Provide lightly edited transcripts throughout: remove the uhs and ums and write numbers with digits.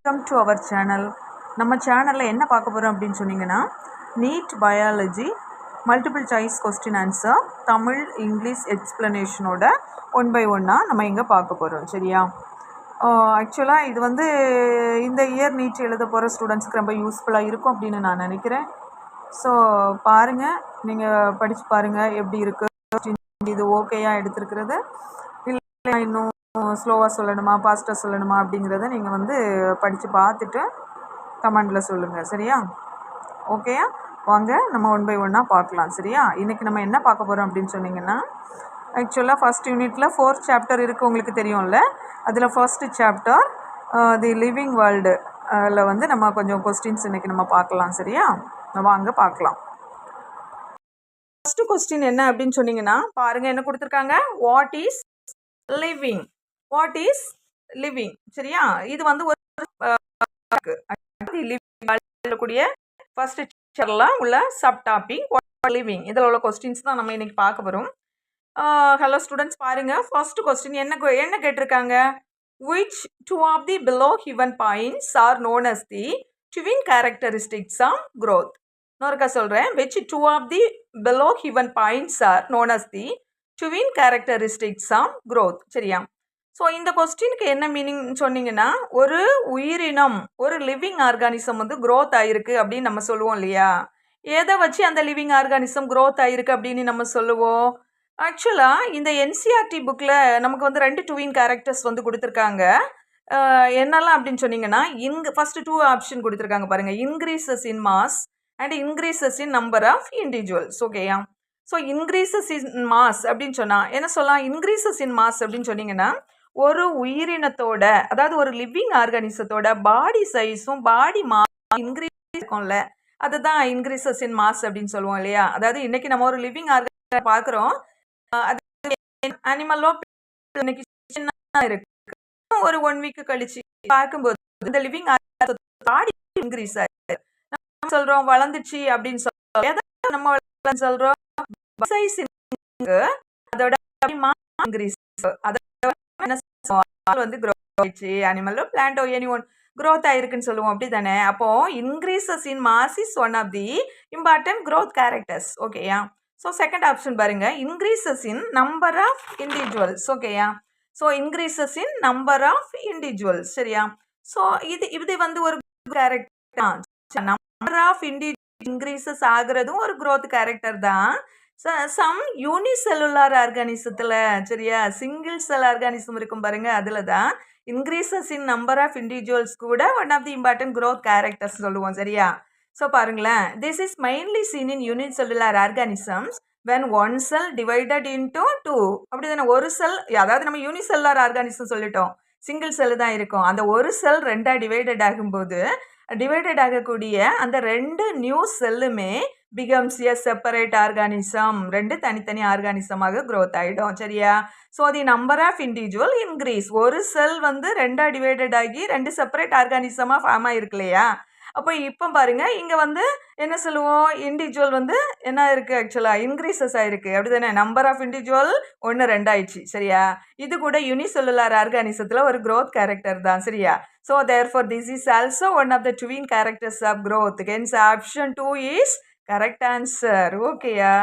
Welcome to our channel. நம்ம சேனலில் என்ன பார்க்க போகிறோம் அப்படின்னு சொன்னீங்கன்னா, NEET biology multiple choice question answer Tamil English எக்ஸ்ப்ளனேஷனோட 1 by 1 நம்ம இங்கே பார்க்க போகிறோம். சரியா? ஆக்சுவலாக இது வந்து இந்த இயர் நீட் எழுத போகிற ஸ்டூடெண்ட்ஸ்க்கு ரொம்ப யூஸ்ஃபுல்லாக இருக்கும் அப்படின்னு நான் நினைக்கிறேன். ஸோ பாருங்கள், நீங்கள் படித்து பாருங்கள் எப்படி இருக்குது, இது ஓகேயாக எடுத்துருக்கிறது இல்லை இன்னும் ஸ்லோவாக சொல்லணுமா ஃபாஸ்ட்டாக சொல்லணுமா அப்படிங்கிறத நீங்கள் வந்து படித்து பார்த்துட்டு கமெண்டில் சொல்லுங்கள். சரியா? ஓகேயா? வாங்க நம்ம 1 by 1 பார்க்கலாம். சரியா? இன்றைக்கி நம்ம என்ன பார்க்க போகிறோம் அப்படின்னு சொன்னிங்கன்னா, ஆக்சுவலாக ஃபஸ்ட் யூனிட்டில் 4th சாப்டர் இருக்குது, உங்களுக்கு தெரியும்ல. அதில் ஃபர்ஸ்ட்டு சாப்டர் தி லிவிங் வேர்ல்டு வந்து நம்ம கொஞ்சம் கொஸ்டின்ஸ் இன்றைக்கி நம்ம பார்க்கலாம். சரியா? வாங்க பார்க்கலாம். ஃபஸ்ட்டு கொஸ்டின் என்ன அப்படின்னு சொன்னிங்கன்னா, பாருங்கள் என்ன கொடுத்துருக்காங்க. What is living? What is living? சரியா? இது வந்து ஒரு கூடிய ஃபர்ஸ்ட் சாப்டர்ல உள்ள சப் டாபிக் லிவிங். இதில் உள்ள கொஸ்டின்ஸ் தான் நம்ம இன்னைக்கு பார்க்க போகிறோம். ஹலோ ஸ்டூடெண்ட்ஸ், பாருங்க. ஃபர்ஸ்ட் கொஸ்டின் என்ன கேட்டிருக்காங்க. Which two of the below given points are known as the twin characteristics of growth? இன்னொருக்கா சொல்கிறேன். which two of the below given points are known as the twin characteristics of growth? சரியா? So இந்த கொஸ்டினுக்கு என்ன meaning சொன்னீங்கன்னா, ஒரு உயிரினம், ஒரு லிவிங் ஆர்கானிசம் வந்து க்ரோத் ஆகிருக்கு அப்படின்னு நம்ம சொல்லுவோம் இல்லையா? எதை வச்சு அந்த லிவிங் ஆர்கானிசம் க்ரோத் ஆகிருக்கு அப்படின்னு நம்ம சொல்லுவோம். ஆக்சுவலாக இந்த என்சிஆர்டி புக்கில் நமக்கு வந்து 2 ட்வின் கேரக்டர்ஸ் வந்து கொடுத்துருக்காங்க. என்னெல்லாம் அப்படின்னு சொன்னீங்கன்னா, ஃபஸ்ட்டு 2 ஆப்ஷன் கொடுத்துருக்காங்க பாருங்கள். Increases in mass and increases in number of individuals. ஓகேயா? ஸோ இன்க்ரீசஸ் இன் மாஸ் அப்படின்னு சொன்னால் என்ன சொல்லலாம். இன்க்ரீசஸ் இன் மாஸ் அப்படின்னு சொன்னீங்கன்னா, ஒரு உயிரினத்தோட, அதாவது ஒரு லிவிங் ஆர்கானிசத்தோட பாடி சைஸும் பாடி மாஸ் இன்க்ரீஸ் இருக்கும்ல, அதுதான் இன்க்ரீசஸ் இன் மாஸ் அப்படின்னு சொல்லுவோம் இல்லையா? அதாவது இன்னைக்கு நம்ம ஒரு லிவிங் ஆர்கானிசம் பார்க்குறோம். அது அனிமலோ இன்னைக்கு இருக்கு. ஒரு 1 வீக் கழிச்சு பார்க்கும்போது இந்த லிவிங் பாடி இன்க்ரீஸ் ஆயிருக்கு. நம்ம சொல்றோம் வளர்ந்துச்சு அப்படின்னு சொல்றோம். நம்ம சொல்றோம் சைஸ் அதோட இன்க்ரீஸ், வந்து க்ரோத் ஆயிடுச்சு. அனிமலோ பிளான்டோ எனி ஒன் க்ரோத் ஆயிருக்குன்னு சொல்லுவோம். அப்படி தானே? அப்போ increases in mass is one of the important growth characters. ஓகேயா? ஸோ செகண்ட் ஆப்ஷன் பாருங்க. Increases in number of individuals. ஓகேயா? So increases in number of individuals. சரியா? ஸோ இது வந்து ஒரு கேரக்டர். நம்பர் ஆஃப் இன்க்ரீசஸ் ஆகுறதும் ஒரு க்ரோத் கேரக்டர் தான். சம் யூனிசெல்லுலார் ஆர்கானிசத்தில், சரியா, சிங்கிள் செல் ஆர்கானிசம் இருக்கும் பாருங்க, அதில் தான் increases in number of individuals கூட one of the important growth characters சொல்லுவோம். சரியா? ஸோ பாருங்களேன். This is mainly seen in unicellular organisms when one cell divided into 2. அப்படி தானே? ஒரு செல், அதாவது நம்ம யூனிசெல்லுலார் ஆர்கானிசம் சொல்லிட்டோம், சிங்கிள் செல்லு தான் இருக்கும். அந்த ஒரு செல் 2 டிவைடட் ஆகும்போது டிவைடட் ஆகக்கூடிய அந்த 2 new செல்லுமே becomes a separate organism. 2 தனித்தனி ஆர்கானிசமாக growth ஆகிடும். சரியா? So the number of individual increase. ஒரு செல் வந்து 2 டிவைடட் ஆகி 2 செப்பரேட் ஆர்கானிசமாக ஃபார்ம் ஆகிருக்கு இல்லையா? அப்போ இப்போ பாருங்க, இங்கே வந்து என்ன சொல்லுவோம், இண்டிவிஜுவல் வந்து என்ன இருக்குது, ஆக்சுவலாக இன்க்ரீசஸ் ஆகிருக்கு. அப்படி தானே? நம்பர் ஆஃப் இண்டிவிஜுவல் 1 2 ஆயிடுச்சு. சரியா? இது கூட யூனிசெல்லுலார் ஆர்கானிசத்தில் ஒரு க்ரோத் கேரக்டர் தான். சரியா? So therefore this is also one of the twin characters of growth. Hence option 2 is correct answer. ஓகேயா?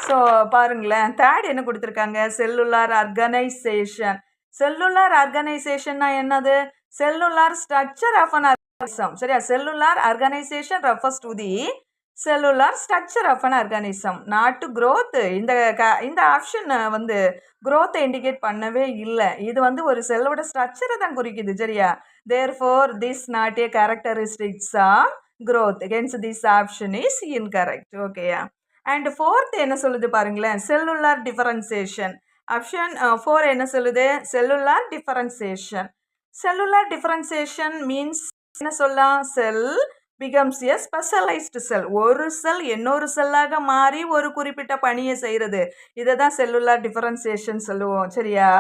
ஸோ பாருங்களேன். தேர்ட் என்ன கொடுத்துருக்காங்க. Cellular organisation. செல்லுலார் ஆர்கனைசேஷன்னா என்னது? Cellular structure of an organism. சரியா? Cellular organisation refers to the cellular structure of an organism, not to growth. இந்த option வந்து க்ரோத்தை இண்டிகேட் பண்ணவே இல்லை. இது வந்து ஒரு செல்லோட ஸ்ட்ரக்சரை தான் குறிக்குது. சரியா? Therefore this not a characteristics of growth. Hence this option is incorrect. ஓகேயா? அண்ட் ஃபோர்த் என்ன சொல்லுது பாருங்களேன். Cellular differentiation. ஆப்ஷன் 4 என்ன சொல்லுது? Cellular differentiation. Cellular differentiation means என்ன சொல்லலாம். Cell becomes a specialised cell. ஒரு செல் இன்னொரு செல்லாக மாறி ஒரு குறிப்பிட்ட பணியை செய்கிறது. இதை தான் செல்லுலார் டிஃபரன்சியேஷன் சொல்லுவோம். சரியா?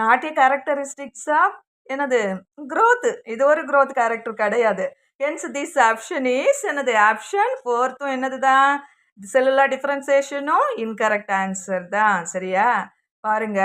நாட் ஏ கேரக்டரிஸ்டிக்ஸ் ஆஃப் என்னது, க்ரோத். இது ஒரு க்ரோத் கேரக்டர் கிடையாது. Hence this option is என்னது, ஆப்ஷன் 4th என்னது தான், செல்லுலார் டிஃபரன்சியேஷனும் இன்கரெக்ட் ஆன்சர் தான். சரியா? பாருங்க.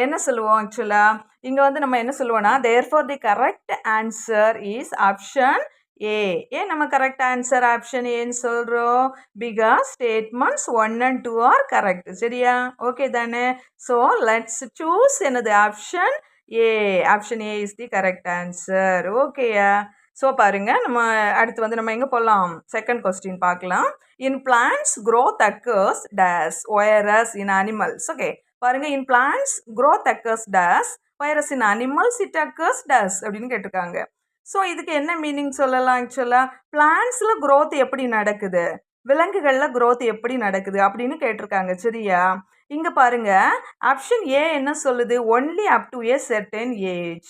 என்ன சொல்லுவோம் ஆக்சுவலாக இங்கே வந்து நம்ம என்ன சொல்லுவோம்னா therefore the correct answer is option A. ஏன் நம்ம கரெக்ட் ஆன்சர் ஆப்ஷன் ஏன்னு சொல்கிறோம்? Because statements 1 and 2 are correct. சரியா? ஓகே தானே? ஸோ லெட்ஸ் சூஸ் என்னது option A. Option A is the correct answer. ஓகேயா? ஸோ பாருங்க நம்ம அடுத்து வந்து நம்ம எங்கே போகலாம்? செகண்ட் கொஸ்டின் பார்க்கலாம். In plants growth occurs dash whereas in animals. Okay பாருங்க, in plants growth occurs dash whereas in animals it occurs dash அப்படின்னு கேட்டிருக்காங்க. ஸோ இதுக்கு என்ன மீனிங் சொல்லலாம்? ஆக்சுவலாக பிளான்ஸில் growth எப்படி நடக்குது, விலங்குகளில் growth எப்படி நடக்குது அப்படின்னு கேட்டிருக்காங்க. சரியா? இங்கே பாருங்க ஆப்ஷன் ஏ என்ன சொல்லுது? Only up to a certain age.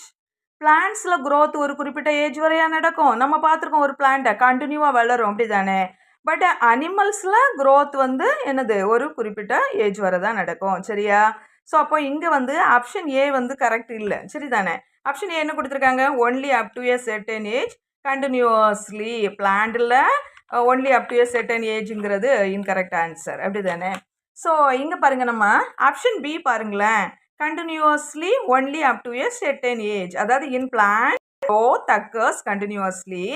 பிளான்ஸில் growth ஒரு குறிப்பிட்ட ஏஜ் வரையா நடக்கும். நம்ம பார்த்துருக்கோம் ஒரு பிளான்ட்டை கண்டினியூவாக வளரும், அப்படி தானே? பட் அனிமல்ஸில் growth வந்து என்னது ஒரு குறிப்பிட்ட ஏஜ் வரை தான் நடக்கும். சரியா? ஸோ அப்போ இங்கே வந்து ஆப்ஷன் ஏ வந்து கரெக்ட் இல்லை. சரி தானே? ஆப்ஷன் ஏ என்ன கொடுத்துருக்காங்க? Only up to a certain age continuously. பிளான்டில் only up to a certain ஏஜுங்கிறது இன்கரெக்ட் ஆன்சர், அப்படி தானே? ஸோ இங்கே பாருங்கள், நம்ம ஆப்ஷன் பி பாருங்களேன். continuously only up to a certain age. அதாவது in plant growth occurs continuously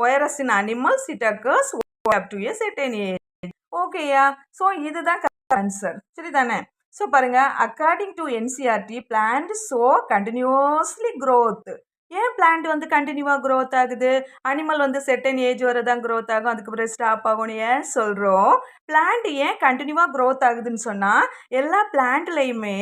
whereas in animals it occurs up to a certain age. ஓகேயா? So இதுதான் கரெக்ட் ஆன்சர். சரி தானே? ஸோ பாருங்க, according to NCERT plant so continuously growth. ஏன் plant வந்து கண்டினியூவாக growth ஆகுது? அனிமல் வந்து செர்டன் ஏஜ் வரை தான் க்ரோத் ஆகும், அதுக்கு பிறகு ஸ்டாப் ஆகும்னு ஏன் சொல்கிறோம்? பிளான்ட் ஏன் கண்டினியூவாக க்ரோத் ஆகுதுன்னு சொன்னால், எல்லா பிளான்ட்லேயுமே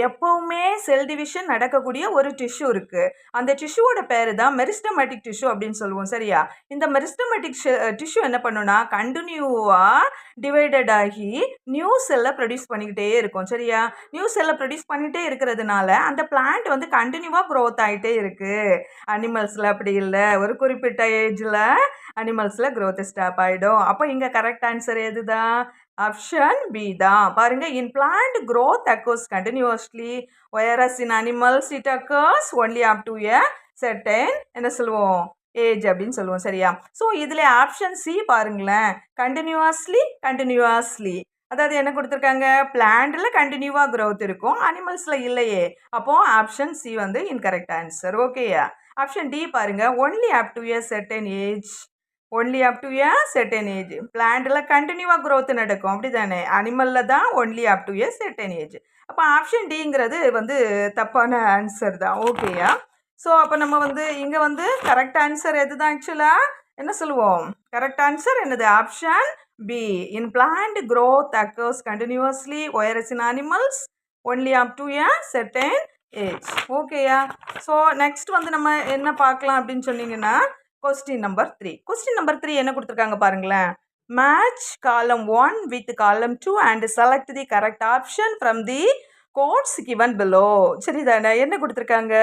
எப்போவுமே செல் டிவிஷன் நடக்கக்கூடிய ஒரு டிஷ்யூ இருக்குது. அந்த டிஷ்யூவோட பேர் தான் மெரிஸ்டமேட்டிக் டிஷ்யூ அப்படின்னு சொல்லுவோம். சரியா? இந்த மெரிஸ்டமேட்டிக் டிஷ்யூ என்ன பண்ணுன்னா கண்டினியூவாக டிவைடட் ஆகி நியூ செல்லை ப்ரொடியூஸ் பண்ணிக்கிட்டே இருக்கும். சரியா? நியூ செல்லை ப்ரொடியூஸ் பண்ணிகிட்டே இருக்கிறதுனால அந்த பிளான்ட் வந்து கண்டினியூவாக க்ரோத் ஆகிட்டே இருக்குது. அனிமல்ஸில் அப்படி இல்லை, ஒரு குறிப்பிட்ட ஏஜில் அனிமல்ஸில் growth ஸ்டாப் ஆகிடும். அப்போ இங்கே கரெக்ட் ஆன்சர் எது தான்? ஆப்ஷன் பி தான். பாருங்க, இன் plant growth occurs continuously whereas in animals it occurs only up to a certain என்ன சொல்லுவோம்? ஏஜ் அப்படின்னு சொல்லுவோம். சரியா? ஸோ இதில் ஆப்ஷன் சி பாருங்களேன், கண்டினியூஸ்லி. அதாவது என்ன கொடுத்துருக்காங்க? பிளான்ட்டில் கண்டினியூவாக growth இருக்கும், அனிமல்ஸில் இல்லையே. அப்போது ஆப்ஷன் சி வந்து இன்கரெக்ட் ஆன்சர். ஓகேயா? ஆப்ஷன் டி பாருங்க, only up to a certain age. Only up to a certain age. பிளான்ட்டில் கண்டினியூவாக growth நடக்கும், அப்படி தானே? அனிமலில் தான் only up to a certain age. அப்போ ஆப்ஷன் டிங்கிறது வந்து தப்பான ஆன்சர் தான். ஓகேயா? ஸோ அப்போ நம்ம வந்து இங்கே வந்து கரெக்ட் ஆன்சர் எது தான்? ஆக்சுவலாக என்ன சொல்லுவோம்? கரெக்ட் ஆன்சர் என்னது? Option B. In plant growth occurs continuously whereas in animals only up to a certain age. ஓகேயா? ஸோ நெக்ஸ்ட் வந்து நம்ம என்ன பார்க்கலாம் அப்படின்னு சொன்னீங்கன்னா, கொஸ்டின் நம்பர் 3. கொஸ்டின் நம்பர் 3 என்ன கொடுத்துருக்காங்க பாருங்களேன். மேட்ச் காலம் 1 with காலம் 2 and select the correct option from the codes given below. சரி தானே? என்ன கொடுத்துருக்காங்க?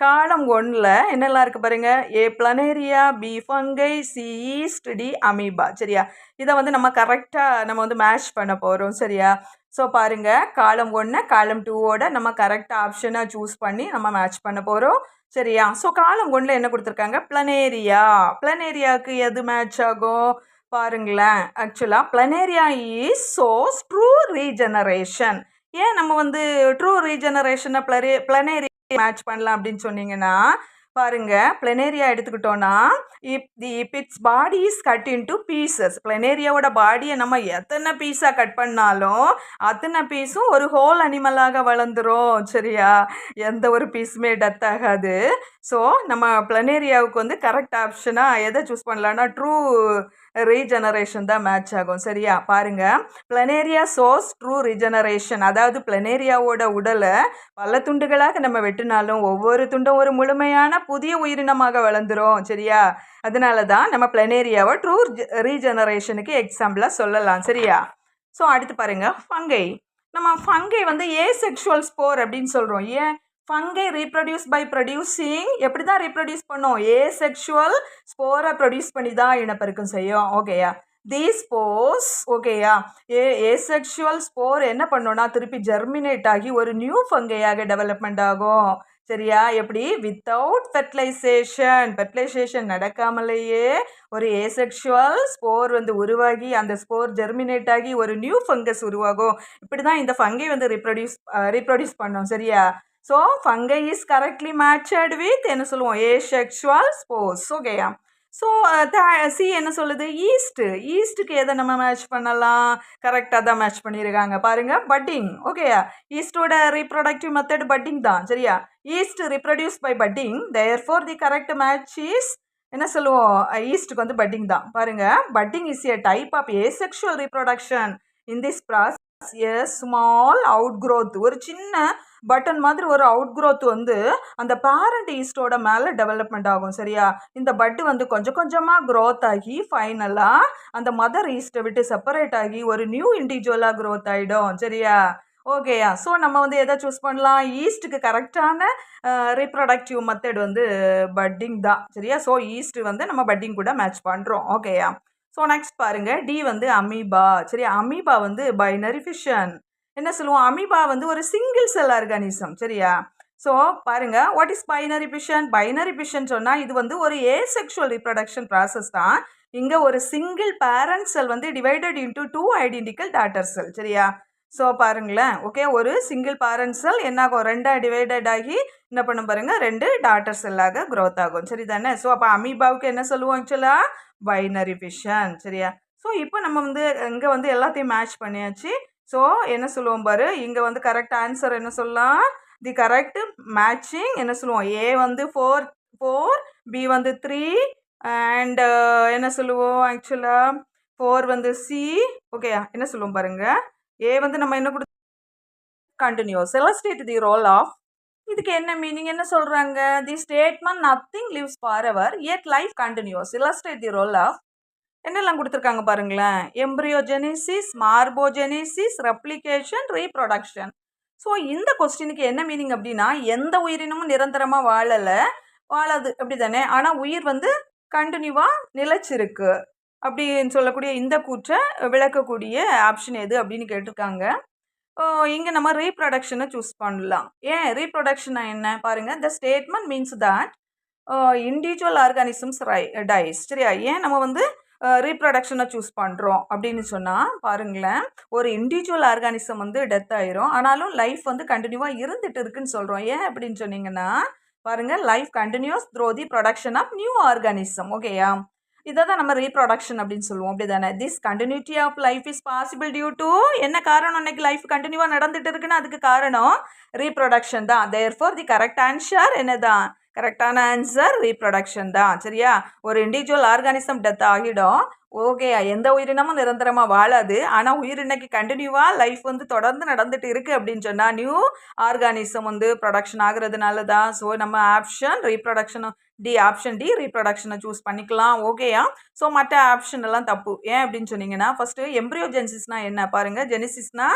காலம் 1ல் என்னெல்லாம் இருக்குது பாருங்க. A planaria, B fungi, C yeast, D amoeba. சரியா? இதை வந்து நம்ம கரெக்டாக நம்ம வந்து மேட்ச் பண்ண போகிறோம். சரியா? ஸோ பாருங்கள், காலம் 1 காலம் 2வோட நம்ம கரெக்டாக ஆப்ஷனாக சூஸ் பண்ணி நம்ம மேட்ச் பண்ண போகிறோம். சரியா? ஸோ காலம் 1ல் என்ன கொடுத்துருக்காங்க? பிளனேரியா. பிளனேரியாவுக்கு எது மேட்ச் ஆகும் பாருங்களேன். ஆக்சுவலாக planaria is shows true regeneration. ஏன் நம்ம வந்து ட்ரூ ரீஜெனரேஷனை பிளனேரியா மேட்ச் பண்ணலாம் அப்படின்னு சொன்னீங்கன்னா, பாருங்க, பிளனேரியா எடுத்துக்கிட்டோன்னா its body is cut into pieces. பிளனேரியாவோட பாடியை நம்ம எத்தனை பீஸாக கட் பண்ணாலும் அத்தனை பீஸும் ஒரு ஹோல் அனிமலாக வளர்ந்துரும். சரியா? எந்த ஒரு பீஸுமே டெத் ஆகாது. ஸோ நம்ம பிளனேரியாவுக்கு வந்து கரெக்ட் ஆப்ஷனாக எதை சூஸ் பண்ணலான்னா ட்ரூ ரீஜெனரேஷன் தான் மேட்ச் ஆகும். சரியா? பாருங்க, பிளனேரியா சோஸ் ட்ரூ ரீஜெனரேஷன். அதாவது பிளனேரியாவோட உடலை பல துண்டுகளாக நம்ம வெட்டினாலும் ஒவ்வொரு துண்டும் ஒரு முழுமையான புதிய உயிரினமாக வளர்ந்துரும். சரியா? அதனால தான் நம்ம பிளனேரியாவை ட்ரூ ரீஜெனரேஷனுக்கு எக்ஸாம்பிளாக சொல்லலாம். சரியா? ஸோ அடுத்து பாருங்க, ஃபங்கை. நம்ம ஃபங்கை வந்து ஏசெக்ஷுவல் ஸ்போர் அப்படின்னு சொல்கிறோம். ஏன்? Fungi reproduce by producing. எப்படி தான் ரீப்ரொடியூஸ் பண்ணோம்? ஏசெக்ஷுவல் ஸ்போரை ப்ரொடியூஸ் பண்ணி தான் இனப்பெருக்கம் செய்யும். ஓகேயா? These spores. ஓகேயா? ஏசெக்ஷுவல் ஸ்போர் என்ன பண்ணோன்னா திருப்பி ஜெர்மினேட் ஆகி ஒரு நியூ ஃபங்கையாக டெவலப்மெண்ட் ஆகும். சரியா? எப்படி? வித்தவுட் ஃபெர்டிலைசேஷன் நடக்காமலேயே ஒரு ஏசெக்சுவல் ஸ்போர் வந்து உருவாகி, அந்த ஸ்போர் ஜெர்மினேட் ஆகி ஒரு நியூ ஃபங்கஸ் உருவாகும். இப்படிதான் இந்த ஃபங்கை வந்து ரீப்ரொடியூஸ் பண்ணும். சரியா? So fungi is correctly matched with என்ன சொல்லுவோம்? Asexual spores. ஓகேயா? ஸோ சி என்ன சொல்லுது? ஈஸ்ட்டுக்கு எதை நம்ம மேட்ச் பண்ணலாம்? கரெக்டாக தான் மேட்ச் பண்ணியிருக்காங்க பாருங்க. பட்டிங். ஓகேயா? ஈஸ்டோட ரீப்ரொடக்டிவ் மெத்தட் பட்டிங் தான். சரியா? Yeast reproduced by budding, therefore the correct match is என்ன சொல்லுவோம்? ஈஸ்ட்டுக்கு வந்து பட்டிங் தான். பாருங்க, budding is a type of asexual reproduction. In this process a small outgrowth, ஒரு சின்ன பட்டன் மாதிரி ஒரு அவுட்க்ரோத் வந்து அந்த பேரண்ட் ஈஸ்டோட மேலே டெவலப்மெண்ட் ஆகும். சரியா? இந்த பட்டு வந்து கொஞ்சம் கொஞ்சமாக க்ரோத் ஆகி ஃபைனலாக அந்த மதர் ஈஸ்ட்டை விட்டு செப்பரேட் ஆகி ஒரு நியூ இண்டிவிஜுவலாக க்ரோத் ஆகிடும். சரியா? ஓகேயா? ஸோ நம்ம வந்து எதை சூஸ் பண்ணலாம்? ஈஸ்ட்டுக்கு கரெக்டான ரீப்ரொடக்டிவ் மெத்தட் வந்து பட்டிங் தான். சரியா? ஸோ ஈஸ்ட் வந்து நம்ம பட்டிங் கூட மேட்ச் பண்ணுறோம். ஓகேயா? ஸோ நெக்ஸ்ட் பாருங்க, டி வந்து அமீபா. சரியா? அமீபா வந்து பைனரி ஃபிஷன். என்ன சொல்லுவோம்? அமீபா வந்து ஒரு சிங்கிள் செல் ஆர்கானிசம். சரியா? ஸோ பாருங்க, what is binary fission? Binary fission சொன்னால் இது வந்து ஒரு ஏசெக்சுவல் ரீப்ரொடக்ஷன் ப்ராசஸ் தான். இங்கே ஒரு சிங்கிள் பேரண்ட் செல் வந்து டிவைடட் இன்டூ 2 ஐடென்டிக்கல் டாட்டர் செல். சரியா? ஸோ பாருங்களேன். ஓகே, ஒரு சிங்கிள் பேரண்ட் செல் என்னாகும்? 2 டிவைடட் ஆகி என்ன பண்ணும் பாருங்க, 2 டாட்டர் செல்லாக க்ரோத் ஆகும். சரி தானே? ஸோ அப்போ அமீபாவுக்கு என்ன சொல்லுவோம்? ஆக்சுவலாக பைனரி ஃபிஷன். சரியா? ஸோ இப்போ நம்ம வந்து இங்கே வந்து எல்லாத்தையும் மேட்ச் பண்ணியாச்சு. ஸோ என்ன சொல்லுவோம் பாரு, இங்கே வந்து கரெக்ட் ஆன்சர் என்ன சொல்லலாம்? தி கரெக்ட் மேட்சிங் என்ன சொல்லுவோம்? ஏ வந்து 4, பி வந்து 3 அண்ட் என்ன சொல்லுவோம்? ஆக்சுவலாக 4 வந்து சி. ஓகேயா? என்ன சொல்லுவோம் பாருங்க, ஏ வந்து நம்ம என்ன கொடுத்து continues. illustrate the role of. இதுக்கு என்ன மீனிங்? என்ன சொல்றாங்க? The statement nothing lives for ever yet life continues. illustrate the role of. என்னெல்லாம் கொடுத்துருக்காங்க பாருங்களேன். Embryogenesis, morphogenesis, replication, reproduction. So இந்த கொஸ்டினுக்கு என்ன மீனிங் அப்படின்னா, எந்த உயிரினமும் நிரந்தரமாக வாழாது அப்படி தானே? ஆனால் உயிர் வந்து கண்டினியூவாக நிலைச்சிருக்கு அப்படின்னு சொல்லக்கூடிய இந்த கூற்றை விளக்கக்கூடிய ஆப்ஷன் எது அப்படின்னு கேட்டிருக்காங்க. இங்கே நம்ம ரீப்ரொடக்ஷனை சூஸ் பண்ணலாம். ஏன் ரீப்ரொடக்ஷனா என்ன பாருங்க, the statement means that individual organisms dies. சரியா? ஏன் நம்ம வந்து ரீப்ரொடக்ஷனை சூஸ் பண்ணுறோம் அப்படின்னு சொன்னால் பாருங்களேன், ஒரு இண்டிவிஜுவல் ஆர்கானிசம் வந்து டெத் ஆயிரும், ஆனாலும் லைஃப் வந்து கண்டினியூவாக இருந்துட்டு இருக்குன்னு சொல்கிறோம். ஏன் அப்படின்னு சொன்னீங்கன்னா பாருங்கள், life continues through the production of new organism. ஓகேயா? இதை தான் நம்ம ரீப்ரொடக்ஷன் அப்படின்னு சொல்லுவோம். அப்படி தானே? This continuity of life is possible due to என்ன காரணம்? இன்னைக்கு லைஃப் கண்டினியூவாக நடந்துட்டு இருக்குன்னா அதுக்கு காரணம் ரீப்ரொடக்ஷன் தான். தேர்ஃபோர் தி கரெக்ட் ஆன்சர் என்னதான்? கரெக்டான ஆன்சர் ரீப்ரொடக்ஷன் தான். சரியா? ஒரு இண்டிவிஜுவல் ஆர்கானிசம் டெத் ஆகிடும். ஓகே, எந்த உயிரினமும் நிரந்தரமாக வாழாது, ஆனால் உயிரினக்கு கண்டினியூவாக லைஃப் வந்து தொடர்ந்து நடந்துட்டு இருக்கு அப்படின்னு சொன்னால் நியூ ஆர்கானிசம் வந்து ப்ரொடக்ஷன் ஆகுறதுனால தான். ஸோ நம்ம ஆப்ஷன் ரீப்ரொடக்ஷன் ஆப்ஷன் டி ரீப்ரொடக்ஷனை சூஸ் பண்ணிக்கலாம். ஓகேயா? ஸோ மற்ற ஆப்ஷன் எல்லாம் தப்பு. ஏன் அப்படின்னு சொன்னீங்கன்னா, ஃபஸ்ட்டு எம்ப்ரியோஜென்சிஸ்னா என்ன பாருங்க. ஜெனிசிஸ்னா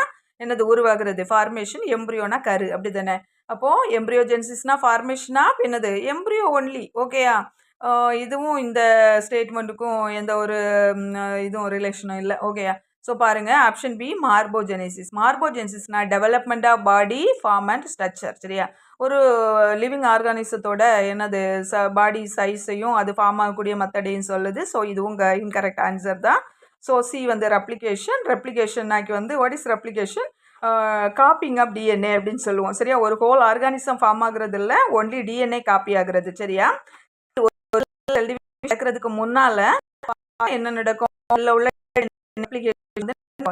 என்னது? உருவாகிறது. ஃபார்மேஷன். எம்ப்ரியோனா கரு. அப்படி தானே? அப்போது எம்ப்ரியோஜென்சிஸ்னா ஃபார்மேஷன் ஆஃப் என்னது? Embryo only. ஓகேயா? இதுவும் இந்த ஸ்டேட்மெண்ட்டுக்கும் எந்த ஒரு இதுவும் ரிலேஷனும் இல்லை. ஓகேயா? ஸோ பாருங்கள், ஆப்ஷன் பி மார்போஜென்சிஸ்னா development of body form and structure. சரியா? ஒரு லிவிங் ஆர்கானிசத்தோட என்னது பாடி சைஸையும் அது ஃபார்ம் ஆகக்கூடிய மெத்தடையும் சொல்லுது. ஸோ இதுவும் இன்கரெக்ட் ஆன்சர் தான். ஸோ சி வந்து ரெப்ளிகேஷன்னாக்கி வந்து what is replication? Copying of DNA அப்படின்னு சொல்லுவோம். சரியா? ஒரு ஹோல் ஆர்கானிசம் ஃபார்ம் ஆகுறது இல்லை, ஒன்லி டிஎன்ஏ காப்பி ஆகுறது. சரியா? நடக்கிறதுக்கு முன்னால என்ன நடக்கும்? உள்ள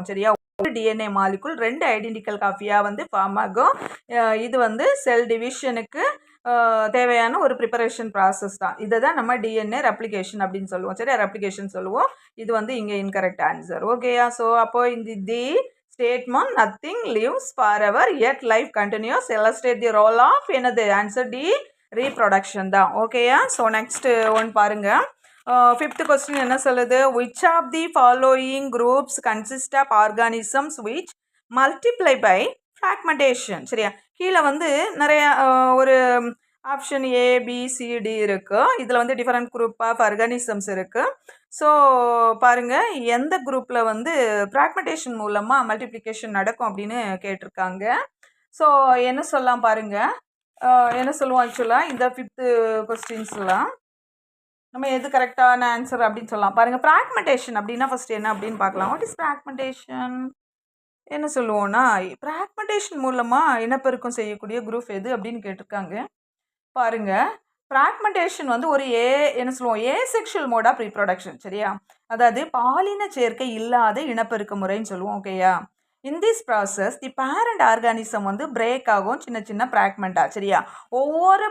சரியா? ஒரு டிஎன்ஏ மாலிகுல் 2 ஐடென்டிக்கல் காப்பியாக வந்து ஃபார்ம் ஆகும். இது வந்து செல் டிவிஷனுக்கு தேவையான ஒரு ப்ரிப்பரேஷன் ப்ராசஸ் தான். இதை தான் நம்ம டிஎன்ஏ ரெப்ளிகேஷன் அப்படின்னு சொல்லுவோம். சரியா? ரெப்ளிகேஷன் சொல்லுவோம். இது வந்து இங்கே இன்கரெக்ட் ஆன்சர். ஓகேயா? ஸோ அப்போ இந்த the statement nothing lives for ever yet life continues. illustrate the role of என்னது? ஆன்சர் டி ரீப்ரொடக்ஷன் தான். ஓகேயா? ஸோ நெக்ஸ்ட் ஒன் பாருங்க. 5th கொஸ்டின் என்ன சொல்லுது? which of the following groups consist of organisms which multiply by fragmentation? சரியா? கீழே வந்து நிறைய ஒரு option A B C D இருக்குது. இதில் வந்து டிஃப்ரெண்ட் குரூப் ஆஃப் ஆர்கானிசம்ஸ் இருக்குது. ஸோ பாருங்கள், எந்த குரூப்பில் வந்து ஃப்ராக்மெண்டேஷன் மூலமாக மல்டிப்ளிகேஷன் நடக்கும் அப்படின்னு கேட்டிருக்காங்க. ஸோ என்ன சொல்லலாம் பாருங்கள். என்ன சொல்லுவோம் ஆக்சுவலாக இந்த 5th கொஸ்டின்ஸ்லாம் நம்ம எது கரெக்டான ஆன்சர் அப்படின்னு சொல்லலாம். பாருங்கள், ஃப்ராக்மெண்டேஷன் அப்படின்னா ஃபஸ்ட்டு என்ன அப்படின்னு பார்க்கலாம். What is fragmentation? என்ன சொல்லுவோம்னா, ஃப்ராக்மெண்டேஷன் மூலமாக இனப்பெருக்கம் செய்யக்கூடிய குரூப் எது அப்படின்னு கேட்டிருக்காங்க. பாருங்க, ஃப்ராக்மெண்டேஷன் வந்து ஒரு என்ன சொல்லுவோம், ஏசெக்ஷுவல் மோட் ஆஃப் ரீப்ரொடக்ஷன். சரியா? அதாவது பாலின சேர்க்கை இல்லாத இனப்பெருக்க முறைன்னு சொல்லுவோம். ஓகேயா? In this process the parent organism வந்து பிரேக் ஆகும் சின்ன சின்ன ஃப்ராக்மெண்ட்டாக. சரியா? ஒவ்வொரு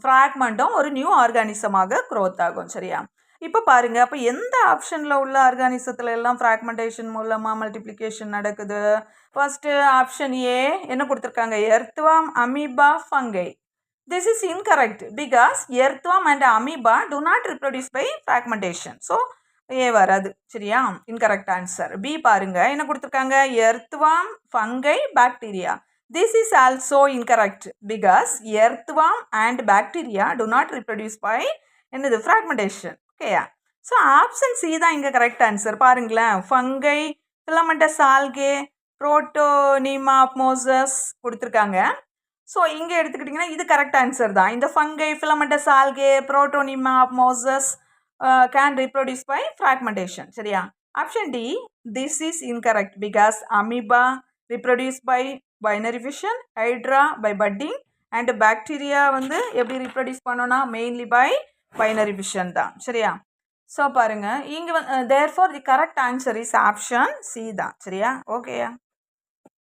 ஃப்ராக்மெண்ட்டும் ஒரு நியூ ஆர்கானிசமாக க்ரோத் ஆகும். சரியா? இப்போ பாருங்க, அப்போ எந்த ஆப்ஷனில் உள்ள ஆர்கானிசத்துல எல்லாம் ஃப்ராக்மெண்டேஷன் மூலமாக மல்டிப்ளிகேஷன் நடக்குது? ஃபர்ஸ்ட்டு ஆப்ஷன் ஏ என்ன கொடுத்துருக்காங்க? Earthworm, amoeba, fungi. This is incorrect because earthworm and amoeba do not reproduce by fragmentation. So, A வராது. சரியா? Incorrect answer. B பாருங்க, என்ன கொடுத்துருக்காங்க? earthworm, fungi, bacteria. This is also incorrect because earthworm and bacteria do not reproduce by என்னது fragmentation. ஓகேயா? So option C தான் இங்கே correct answer. பாருங்களேன், fungi, filamentous algae, protonema of moses கொடுத்துருக்காங்க. ஸோ இங்கே எடுத்துக்கிட்டிங்கன்னா இது கரெக்ட் ஆன்சர் தான். இந்த fungi, filamentous algae, protonema of moses can reproduce by fragmentation. சரியா? Option D, this is incorrect because amoeba reproduce by binary fission, hydra by budding and bacteria வந்து எப்படி reproduce பண்ணோன்னா மெயின்லி by binary fission தான். சரியா? So பாருங்கள், இங்கே therefore the correct answer is option C தான். சரியா? ஓகேயா?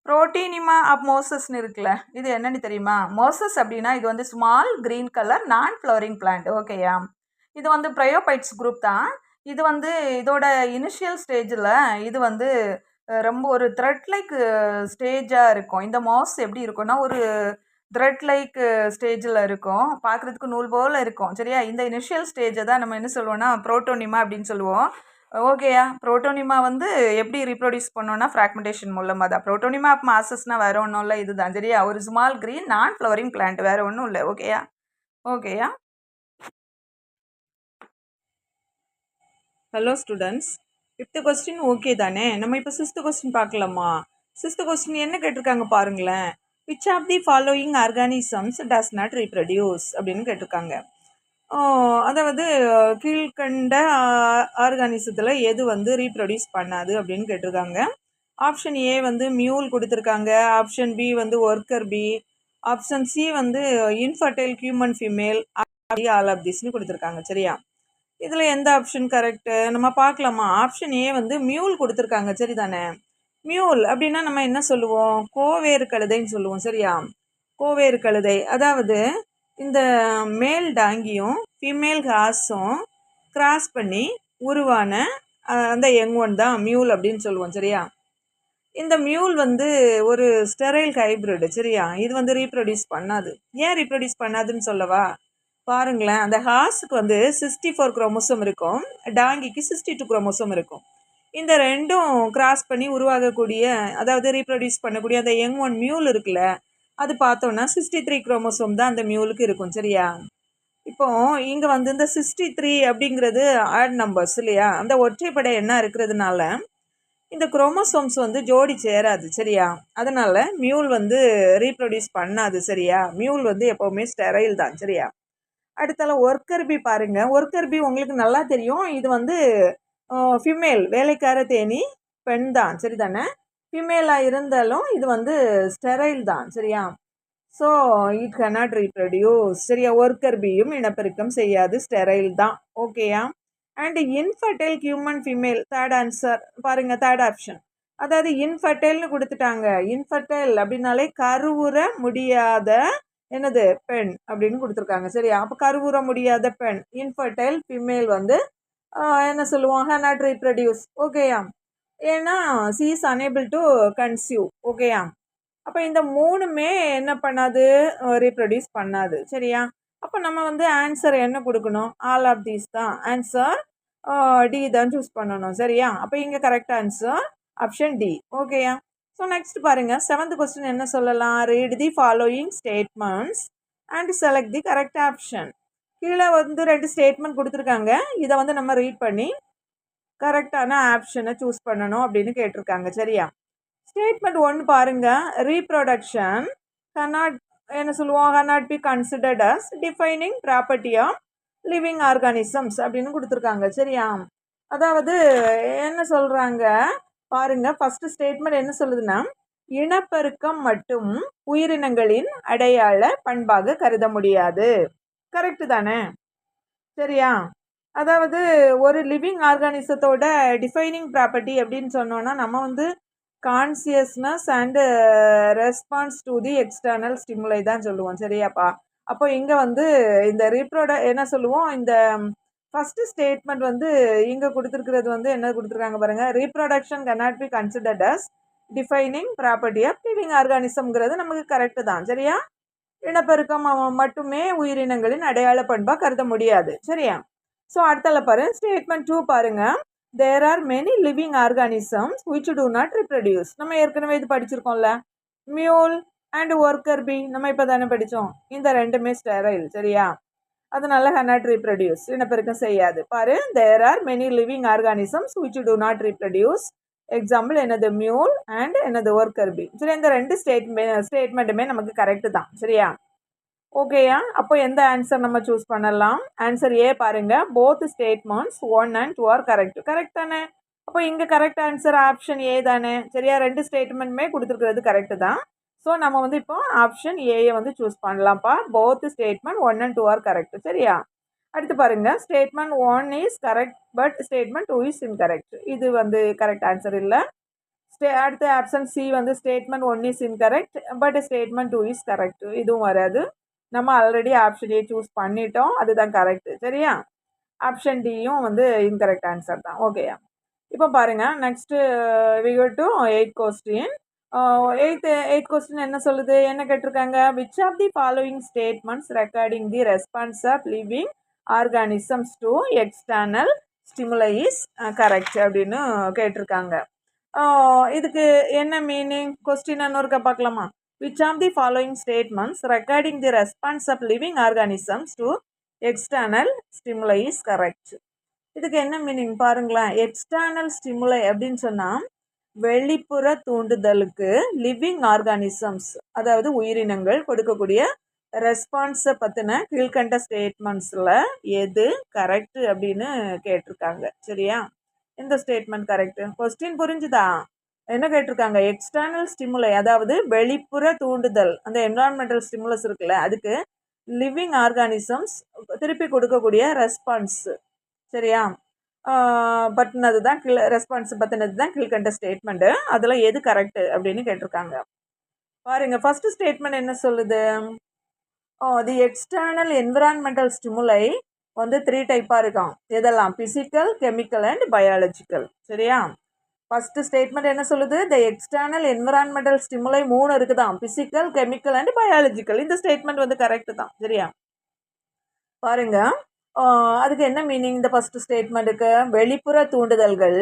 புரோட்டீனிமா ஆஃப் மோசஸ்ன்னு இருக்குல்ல, இது என்னன்னு தெரியுமா? மோசஸ் அப்படின்னா இது வந்து ஸ்மால் க்ரீன் கலர் நான் ஃப்ளவரிங் பிளான்ட். ஓகேயா? இது வந்து ப்ரையோபைட்ஸ் குரூப் தான். இது வந்து இதோட இனிஷியல் ஸ்டேஜில் இது வந்து ரொம்ப ஒரு த்ரெட் லைக் ஸ்டேஜாக இருக்கும். இந்த மாஸ் எப்படி இருக்கும்னா ஒரு த்ரெட் லைக் ஸ்டேஜில் இருக்கும், பார்க்குறதுக்கு நூல் போல் இருக்கும். சரியா? இந்த இனிஷியல் ஸ்டேஜை தான் நம்ம என்ன சொல்லுவோம்னா புரோட்டோனிமா அப்படின்னு சொல்லுவோம். ஓகேயா? புரோட்டோனிமா வந்து எப்படி ரீப்ரொடியூஸ் பண்ணோன்னா ஃப்ராக்மெண்டேஷன் மூலமாக தான். புரோட்டோனிமா ஆஃப் மாசஸ்னால் வேறு ஒன்றும் இல்லை, இது தான். சரியா? ஒரு ஸ்மால் க்ரீன் நான் ஃப்ளவரிங் பிளான்ட், வேறு ஒன்றும் இல்லை. ஓகேயா? ஓகேயா? Hello students, 5th question okay தானே? நம்ம இப்போ 6th கொஸ்டின் பார்க்கலாமா? 6th கொஸ்டின் என்ன கேட்டிருக்காங்க பாருங்களேன். Which of the following organisms does not reproduce அப்படின்னு கேட்டிருக்காங்க. அதாவது கீழ்கண்ட ஆர்கானிசத்தில் எது வந்து ரீப்ரொடியூஸ் பண்ணாது அப்படின்னு கேட்டிருக்காங்க. ஆப்ஷன் ஏ வந்து மியூல் கொடுத்துருக்காங்க, ஆப்ஷன் பி வந்து ஒர்க்கர் பி, ஆப்ஷன் சி வந்து infertile human female, all of திஸ்னு கொடுத்துருக்காங்க. சரியா? இதில் எந்த ஆப்ஷன் கரெக்டு நம்ம பார்க்கலாமா? ஆப்ஷன் ஏ வந்து மியூல் கொடுத்துருக்காங்க. சரி தானே? மியூல் அப்படின்னா நம்ம என்ன சொல்லுவோம்? கோவேறு கழுதைன்னு சொல்லுவோம். சரியா? கோவேறு கழுதை, அதாவது இந்த மேல் டாங்கியும் ஃபீமேல் ஹார்ஸும் கிராஸ் பண்ணி உருவான அந்த யங் ஒன் தான் மியூல் அப்படின்னு சொல்லுவோம். சரியா? இந்த மியூல் வந்து ஒரு ஸ்டெரைல் ஹைப்ரிட். சரியா? இது வந்து ரீப்ரொடியூஸ் பண்ணாது. ஏன் ரீப்ரொடியூஸ் பண்ணாதுன்னு சொல்லவா? பாருங்களேன், அந்த ஹார்ஸுக்கு வந்து 64 குரோமோசோம் இருக்கும், டாங்கிக்கு 62 குரோமோசோம் இருக்கும். இந்த ரெண்டும் கிராஸ் பண்ணி உருவாகக்கூடிய, அதாவது ரீப்ரொடியூஸ் பண்ணக்கூடிய அந்த யங் ஒன் மியூல் இருக்குல்ல, அது பார்த்தோன்னா 63 குரோமோசோம் தான் அந்த மியூலுக்கு இருக்கும். சரியா? இப்போ இங்கே வந்து இந்த 63 அப்படிங்கிறது ஆட் நம்பர்ஸ் இல்லையா? அந்த ஒற்றைப்படை என்ன இருக்கிறதுனால இந்த குரோமோசோம்ஸ் வந்து ஜோடி சேராது. சரியா? அதனால் மியூல் வந்து ரீப்ரொடியூஸ் பண்ணாது. சரியா? மியூல் வந்து எப்போவுமே ஸ்டெரைல் தான். சரியா? அடுத்தால ஒர்க்கர் பி பாருங்கள். ஒர்க்கர் பி உங்களுக்கு நல்லா தெரியும், இது வந்து ஃபிமேல், வேலைக்கார தேனி, பெண் தான். சரி தானே? ஃபீமேலாக இருந்தாலும் இது வந்து ஸ்டெரைல் தான். சரியா? So it cannot reproduce. சரியா? ஒர்க்கர் பியும் இனப்பெருக்கம் செய்யாது, ஸ்டெரைல் தான். ஓகேயா? And infertile human female, third answer பாருங்கள், தேர்ட் ஆப்ஷன். அதாவது இன்ஃபர்டைல்னு கொடுத்துட்டாங்க. இன்ஃபர்டைல் அப்படின்னாலே கருவுற முடியாத என்னது பெண் அப்படின்னு கொடுத்துருக்காங்க. சரியா? அப்போ கருவுற முடியாத பெண், இன்ஃபர்டைல் ஃபீமேல் வந்து என்ன சொல்லுவோம்? Cannot reproduce. ஓகேயா? ஏன்னா she is unable to conceive. ஓகேயா? அப்போ இந்த மூணுமே என்ன பண்ணாது? ரீப்ரொடியூஸ் பண்ணாது. சரியா? அப்போ நம்ம வந்து ஆன்சர் என்ன கொடுக்கணும்? ஆல் ஆஃப் தீஸ் தான். ஆன்சர் டி தான் சூஸ் பண்ணணும். சரியா? அப்போ இங்கே கரெக்ட் ஆன்சர் ஆப்ஷன் டி. ஓகேயா? ஸோ நெக்ஸ்ட் பாருங்கள், 7th கொஸ்டின் என்ன சொல்லலாம்? Read the following statements and select the correct option. கீழே வந்து 2 ஸ்டேட்மெண்ட் கொடுத்துருக்காங்க, இதை வந்து நம்ம ரீட் பண்ணி கரெக்டான ஆப்ஷனை சூஸ் பண்ணணும் அப்படின்னு கேட்டிருக்காங்க. சரியா? ஸ்டேட்மெண்ட் 1 பாருங்க, ரீப்ரொடக்ஷன் கனாட் என்ன சொல்லுவோம், cannot be considered as defining property of living organisms அப்படின்னு கொடுத்துருக்காங்க. சரியா? அதாவது என்ன சொல்கிறாங்க பாருங்க, ஃபஸ்ட்டு ஸ்டேட்மெண்ட் என்ன சொல்லுதுன்னா, இனப்பெருக்கம் மட்டும் உயிரினங்களின் அடையாள பண்பாக கருத முடியாது. கரெக்டு தானே? சரியா? அதாவது ஒரு லிவிங் ஆர்கானிசத்தோட டிஃபைனிங் ப்ராப்பர்ட்டி அப்படின்னு சொன்னோன்னா, நம்ம வந்து consciousness and response to the external ஸ்டிமுலை தான் சொல்லுவோம். சரியாப்பா? அப்போ இங்கே வந்து இந்த என்ன சொல்லுவோம், இந்த ஃபஸ்ட்டு ஸ்டேட்மெண்ட் வந்து இங்கே கொடுத்துருக்கிறது வந்து என்ன கொடுத்துருக்காங்க பாருங்கள், reproduction cannot be considered as defining property of living ஆர்கானிசம்ங்கிறது நமக்கு கரெக்டு தான். சரியா? இனப்பெருக்கம் மட்டுமே உயிரினங்களின் அடையாள பண்பாக கருத முடியாது. சரியா? ஸோ அடுத்தால பாரு, ஸ்டேட்மெண்ட் 2 பாருங்க, there are many living organisms which do not reproduce. நம்ம ஏற்கனவே இது படிச்சிருக்கோம்ல, மியூல் அண்ட் ஒர்க்கர் பி, நம்ம இப்போ தானே படித்தோம். இந்த ரெண்டுமே ஸ்டெரைல். சரியா? அதனால cannot reproduce, இனப்பெருக்கம் செய்யாது. பாரு, there are many living organisms which do not reproduce. Example என்னது, மியூல் அண்ட் என்னது, ஒர்க்கர் பி. சரி, இந்த ரெண்டு ஸ்டேட்மெண்ட்டுமே நமக்கு கரெக்டு தான். சரியா? ஓகேயா? அப்போ எந்த ஆன்சர் நம்ம சூஸ் பண்ணலாம்? ஆன்சர் ஏ பாருங்க, both statements 1 and 2 are correct. Correct தானே? அப்போ இங்கே கரெக்ட் ஆன்சர் ஆப்ஷன் ஏ தானே? சரியா? ரெண்டு ஸ்டேட்மெண்ட்டுமே கொடுத்துருக்கிறது கரெக்டு தான். ஸோ நம்ம வந்து இப்போ ஆப்ஷன் ஏயை வந்து சூஸ் பண்ணலாம்ப்பா. Both statement 1 and 2 are correct. சரியா? அடுத்து பாருங்க, statement 1 is correct but statement 2 is incorrect. இது வந்து கரெக்ட் ஆன்சர் இல்லை. அடுத்து ஆப்ஷன் சி வந்து statement 1 is incorrect but statement 2 is correct. இதுவும் வராது. நம்ம ஆல்ரெடி ஆப்ஷன் ஏ சூஸ் பண்ணிட்டோம், அதுதான் கரெக்டு. சரியா? ஆப்ஷன் டியும் வந்து இன்கரெக்ட் ஆன்சர் தான். ஓகேயா? இப்போ பாருங்கள், next we go to 8th question. Eighth question என்ன சொல்லுது, என்ன கேட்டிருக்காங்க, which of the following statements regarding the response of living organisms to external stimuli is correct அப்படின்னு கேட்டிருக்காங்க. இதுக்கு என்ன மீனிங், கொஸ்டின் இன்னொருக்கா பார்க்கலாமா? Which of the following statements regarding the response of living organisms to external stimuli is correct. இதுக்கு என்ன meaning பாருங்களேன். External ஸ்டிமுலை அப்படின்னு சொன்னால் வெளிப்புற தூண்டுதலுக்கு லிவிங் ஆர்கானிசம்ஸ், அதாவது உயிரினங்கள் கொடுக்கக்கூடிய ரெஸ்பான்ஸை பற்றின கீழ்கண்ட ஸ்டேட்மெண்ட்ஸில் எது கரெக்டு அப்படின்னு கேட்டிருக்காங்க. சரியா? இந்த ஸ்டேட்மெண்ட் கரெக்டு. கொஸ்டின் புரிஞ்சுதா? என்ன கேட்டிருக்காங்க, எக்ஸ்டர்னல் ஸ்டிமுலை அதாவது வெளிப்புற தூண்டுதல், அந்த என்விரான்மெண்டல் ஸ்டிமுலஸ் இருக்குல்ல, அதுக்கு லிவிங் ஆர்கானிசம்ஸ் திருப்பி கொடுக்கக்கூடிய ரெஸ்பான்ஸ். சரியா? பற்றினது தான் ரெஸ்பான்ஸ் பற்றினது தான் கீழ்கண்ட ஸ்டேட்மெண்ட்டு. அதில் எது கரெக்டு அப்படின்னு கேட்டிருக்காங்க. பாருங்கள், ஃபஸ்ட்டு ஸ்டேட்மெண்ட் என்ன சொல்லுது, தி எக்ஸ்டர்னல் என்விரான்மெண்டல் ஸ்டிமுலை வந்து 3 டைப்பாக இருக்கான். எதெல்லாம்? Physical, chemical and biological. சரியா? ஃபஸ்ட்டு ஸ்டேட்மெண்ட் என்ன சொல்லுது, த எக்ஸ்டர்னல் என்விரான்மெண்டல் ஸ்டிமுலை 3 இருக்குதான், ஃபிசிக்கல், கெமிக்கல் அண்ட் பயாலஜிக்கல். இந்த ஸ்டேட்மெண்ட் வந்து கரெக்டு தான். சரியா? பாருங்கள், அதுக்கு என்ன மீனிங் இந்த ஃபஸ்ட்டு ஸ்டேட்மெண்ட்டுக்கு, வெளிப்புற தூண்டுதல்கள்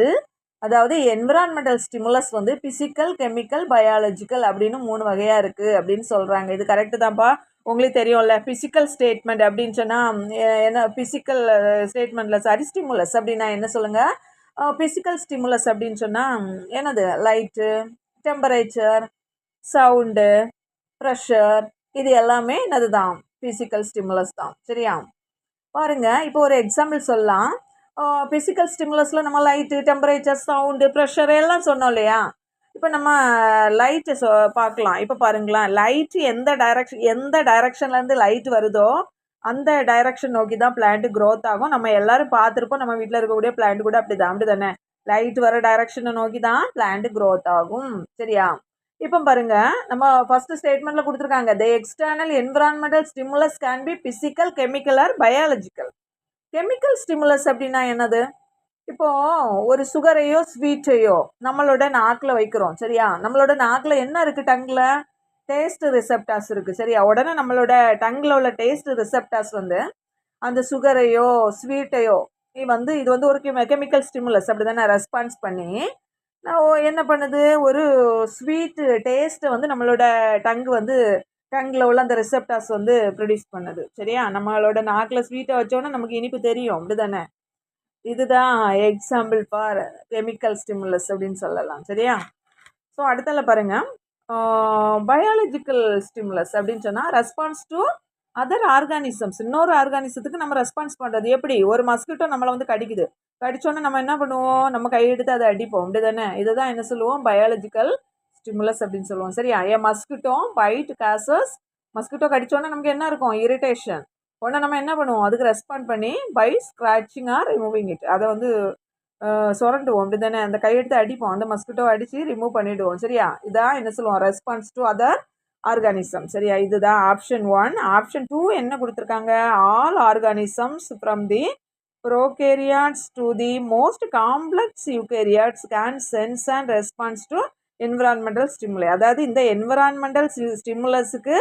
அதாவது என்விரான்மெண்டல் ஸ்டிமுலஸ் வந்து ஃபிசிக்கல், கெமிக்கல், பயாலஜிக்கல் அப்படின்னு 3 வகையாக இருக்குது அப்படின்னு சொல்கிறாங்க. இது கரெக்டு தான்ப்பா. உங்களுக்கு தெரியும்ல, ஃபிசிக்கல் ஸ்டேட்மெண்ட் அப்படின்னு சொன்னால் என்ன, ஃபிசிக்கல் ஸ்டேட்மெண்ட்டில் ஸ்டிமுலஸ் அப்படின்னா என்ன சொல்லுங்கள், ஃபிசிக்கல் ஸ்டிமுலஸ் அப்படின்னு சொன்னால் என்னது, லைட்டு, டெம்பரேச்சர், சவுண்டு, ப்ரெஷர், இது எல்லாமே என்னது தான், ஃபிசிக்கல் ஸ்டிமுலஸ் தான். சரியா? பாருங்கள், இப்போ ஒரு எக்ஸாம்பிள் சொல்லலாம். ஃபிசிக்கல் ஸ்டிமுலஸில் நம்ம லைட்டு, டெம்பரேச்சர், சவுண்டு, ப்ரெஷர் எல்லாம் சொன்னோம் இல்லையா? இப்போ நம்ம லைட்டு பார்க்கலாம். இப்போ பாருங்களேன், லைட்டு எந்த டைரக்ஷன்லேருந்து லைட் வருதோ அந்த டைரக்ஷன் நோக்கி தான் பிளான்ட்டு க்ரோத் ஆகும். நம்ம எல்லோரும் பார்த்துருப்போம், நம்ம வீட்டில் இருக்கக்கூடிய பிளான்ட் கூட அப்படி தானே, லைட் வர டைரக்ஷனை நோக்கி தான் பிளான்ட்டு க்ரோத் ஆகும். சரியா? இப்போ பாருங்க, நம்ம ஃபர்ஸ்ட் ஸ்டேட்மெண்ட்ல கொடுத்துருக்காங்க, the external environmental stimulus can be physical, chemical R biological. Chemical stimulus அப்படின்னா என்னது, இப்போ ஒரு சுகரையோ ஸ்வீட்டையோ நம்மளோட நாக்கில் வைக்கிறோம். சரியா? நம்மளோட நாக்கில் என்ன இருக்குது, டங்கில் டேஸ்ட் ரிசெப்டார்ஸ் இருக்குது. சரியா? உடனே நம்மளோட டங்கில் உள்ள டேஸ்ட் ரிசெப்டார்ஸ் வந்து அந்த சுகரையோ ஸ்வீட்டையோ இது வந்து ஒரு கெமிக்கல் ஸ்டிமுலஸ் அப்படி தானே ரெஸ்பான்ஸ் பண்ணி என்ன பண்ணுது, ஒரு ஸ்வீட்டு டேஸ்ட்டை வந்து நம்மளோட டங்கில் உள்ள அந்த ரிசெப்டார்ஸ் வந்து ப்ரொடியூஸ் பண்ணுது. சரியா? நம்மளோட நாக்கில் ஸ்வீட்டை வச்சோன்னா நமக்கு இனிப்பு தெரியும், அப்படி தானே? இதுதான் எக்ஸாம்பிள் ஃபார் கெமிக்கல் ஸ்டிமுலஸ் அப்படின்னு சொல்லலாம். சரியா? ஸோ அடுத்தால பாருங்கள், பயாலஜிக்கல் ஸ்டிமுலஸ் அப்படின்னு சொன்னால் ரெஸ்பான்ஸ் டு அதர் ஆர்கானிசம்ஸ். இன்னொரு ஆர்கானிசத்துக்கு நம்ம ரெஸ்பான்ஸ் பண்ணுறது எப்படி? ஒரு மஸ்கிட்டோ நம்மளை வந்து கடிக்குது, கடிச்சோன்னே நம்ம என்ன பண்ணுவோம்? நம்ம கையெடுத்து அதை அடிப்போம், அப்படி தானே? இதை தான் என்ன சொல்லுவோம்? பயாலஜிக்கல் ஸ்டிமுலஸ் அப்படின்னு சொல்லுவோம். சரியா? ஏ மஸ்கிட்டோ பைட் காசஸ். மஸ்கிட்டோ கடிச்சோன்னே நமக்கு என்ன இருக்கும்? இரிட்டேஷன். உடனே நம்ம என்ன பண்ணுவோம்? அதுக்கு ரெஸ்பாண்ட் பண்ணி by scratching or removing it, அதை வந்து சுரண்டுவோம், அப்படி தானே? அந்த கையெடுத்து அடிப்போம், அந்த மஸ்கிட்டோ அடித்து ரிமூவ் பண்ணிவிடுவோம். சரியா? இதான் என்ன சொல்லுவோம்? Response to other organism. சரியா? இதுதான் ஆப்ஷன் 1. ஆப்ஷன் 2 என்ன கொடுத்துருக்காங்க? All organisms from the prokaryotes to the most complex eukaryotes can sense and response to environmental ஸ்டிமுலை. அதாவது இந்த என்விரான்மெண்டல் ஸ்டிமுலஸுக்கு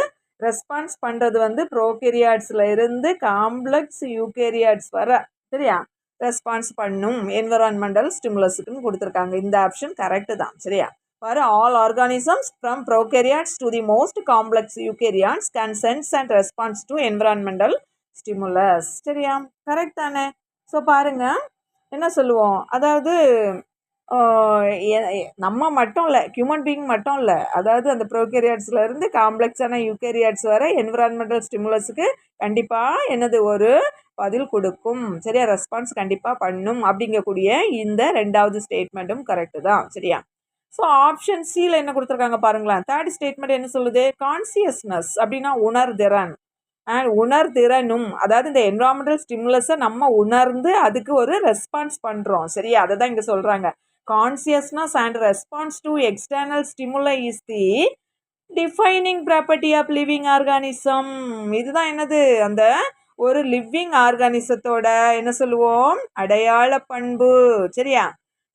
ரெஸ்பான்ஸ் பண்ணுறது வந்து ப்ரோகேரியாட்ஸில் இருந்து காம்ப்ளெக்ஸ் யூகேரியாட்ஸ் வர, சரியா, ரெஸ்பான்ஸ் பண்ணும் என்விரான்மெண்டல் ஸ்டிமுலஸுக்குன்னு கொடுத்துருக்காங்க. இந்த ஆப்ஷன் கரெக்டு தான். சரியா? பாரு, all organisms from prokaryotes to the most complex eukaryotes can sense and response to environmental stimulus. சரியா? கரெக்ட் தானே? ஸோ பாருங்க, என்ன சொல்லுவோம்? அதாவது நம்ம மட்டும் இல்லை, ஹியூமன் பீயிங் மட்டும் இல்லை, அதாவது அந்த ப்ரோகேரியாட்ஸில் இருந்து காம்ப்ளெக்ஸான யூகேரியாட்ஸ் வர என்விரான்மெண்டல் ஸ்டிமுலஸுக்கு கண்டிப்பாக என்னது ஒரு பதில் கொடுக்கும். சரியா? ரெஸ்பான்ஸ் கண்டிப்பாக பண்ணும் அப்படிங்கக்கூடிய இந்த 2வது ஸ்டேட்மெண்ட்டும் கரெக்டு தான். சரியா? ஸோ ஆப்ஷன் சியில் என்ன கொடுத்துருக்காங்க பாருங்களேன். 3rd ஸ்டேட்மெண்ட் என்ன சொல்லுது? கான்சியஸ்னஸ் அப்படின்னா உணர்திறன். அண்ட் உணர்திறனும், அதாவது இந்த என்விரான்மெண்டல் ஸ்டிமுலஸை நம்ம உணர்ந்து அதுக்கு ஒரு ரெஸ்பான்ஸ் பண்ணுறோம். சரியா? அதை தான் இங்கே சொல்கிறாங்க. Consciousness and response to external stimuli is the defining property of living organism. இதுதான் என்னது? அந்த ஒரு லிவிங் ஆர்கானிசத்தோட என்ன சொல்லுவோம்? அடையாள பண்பு. சரியா?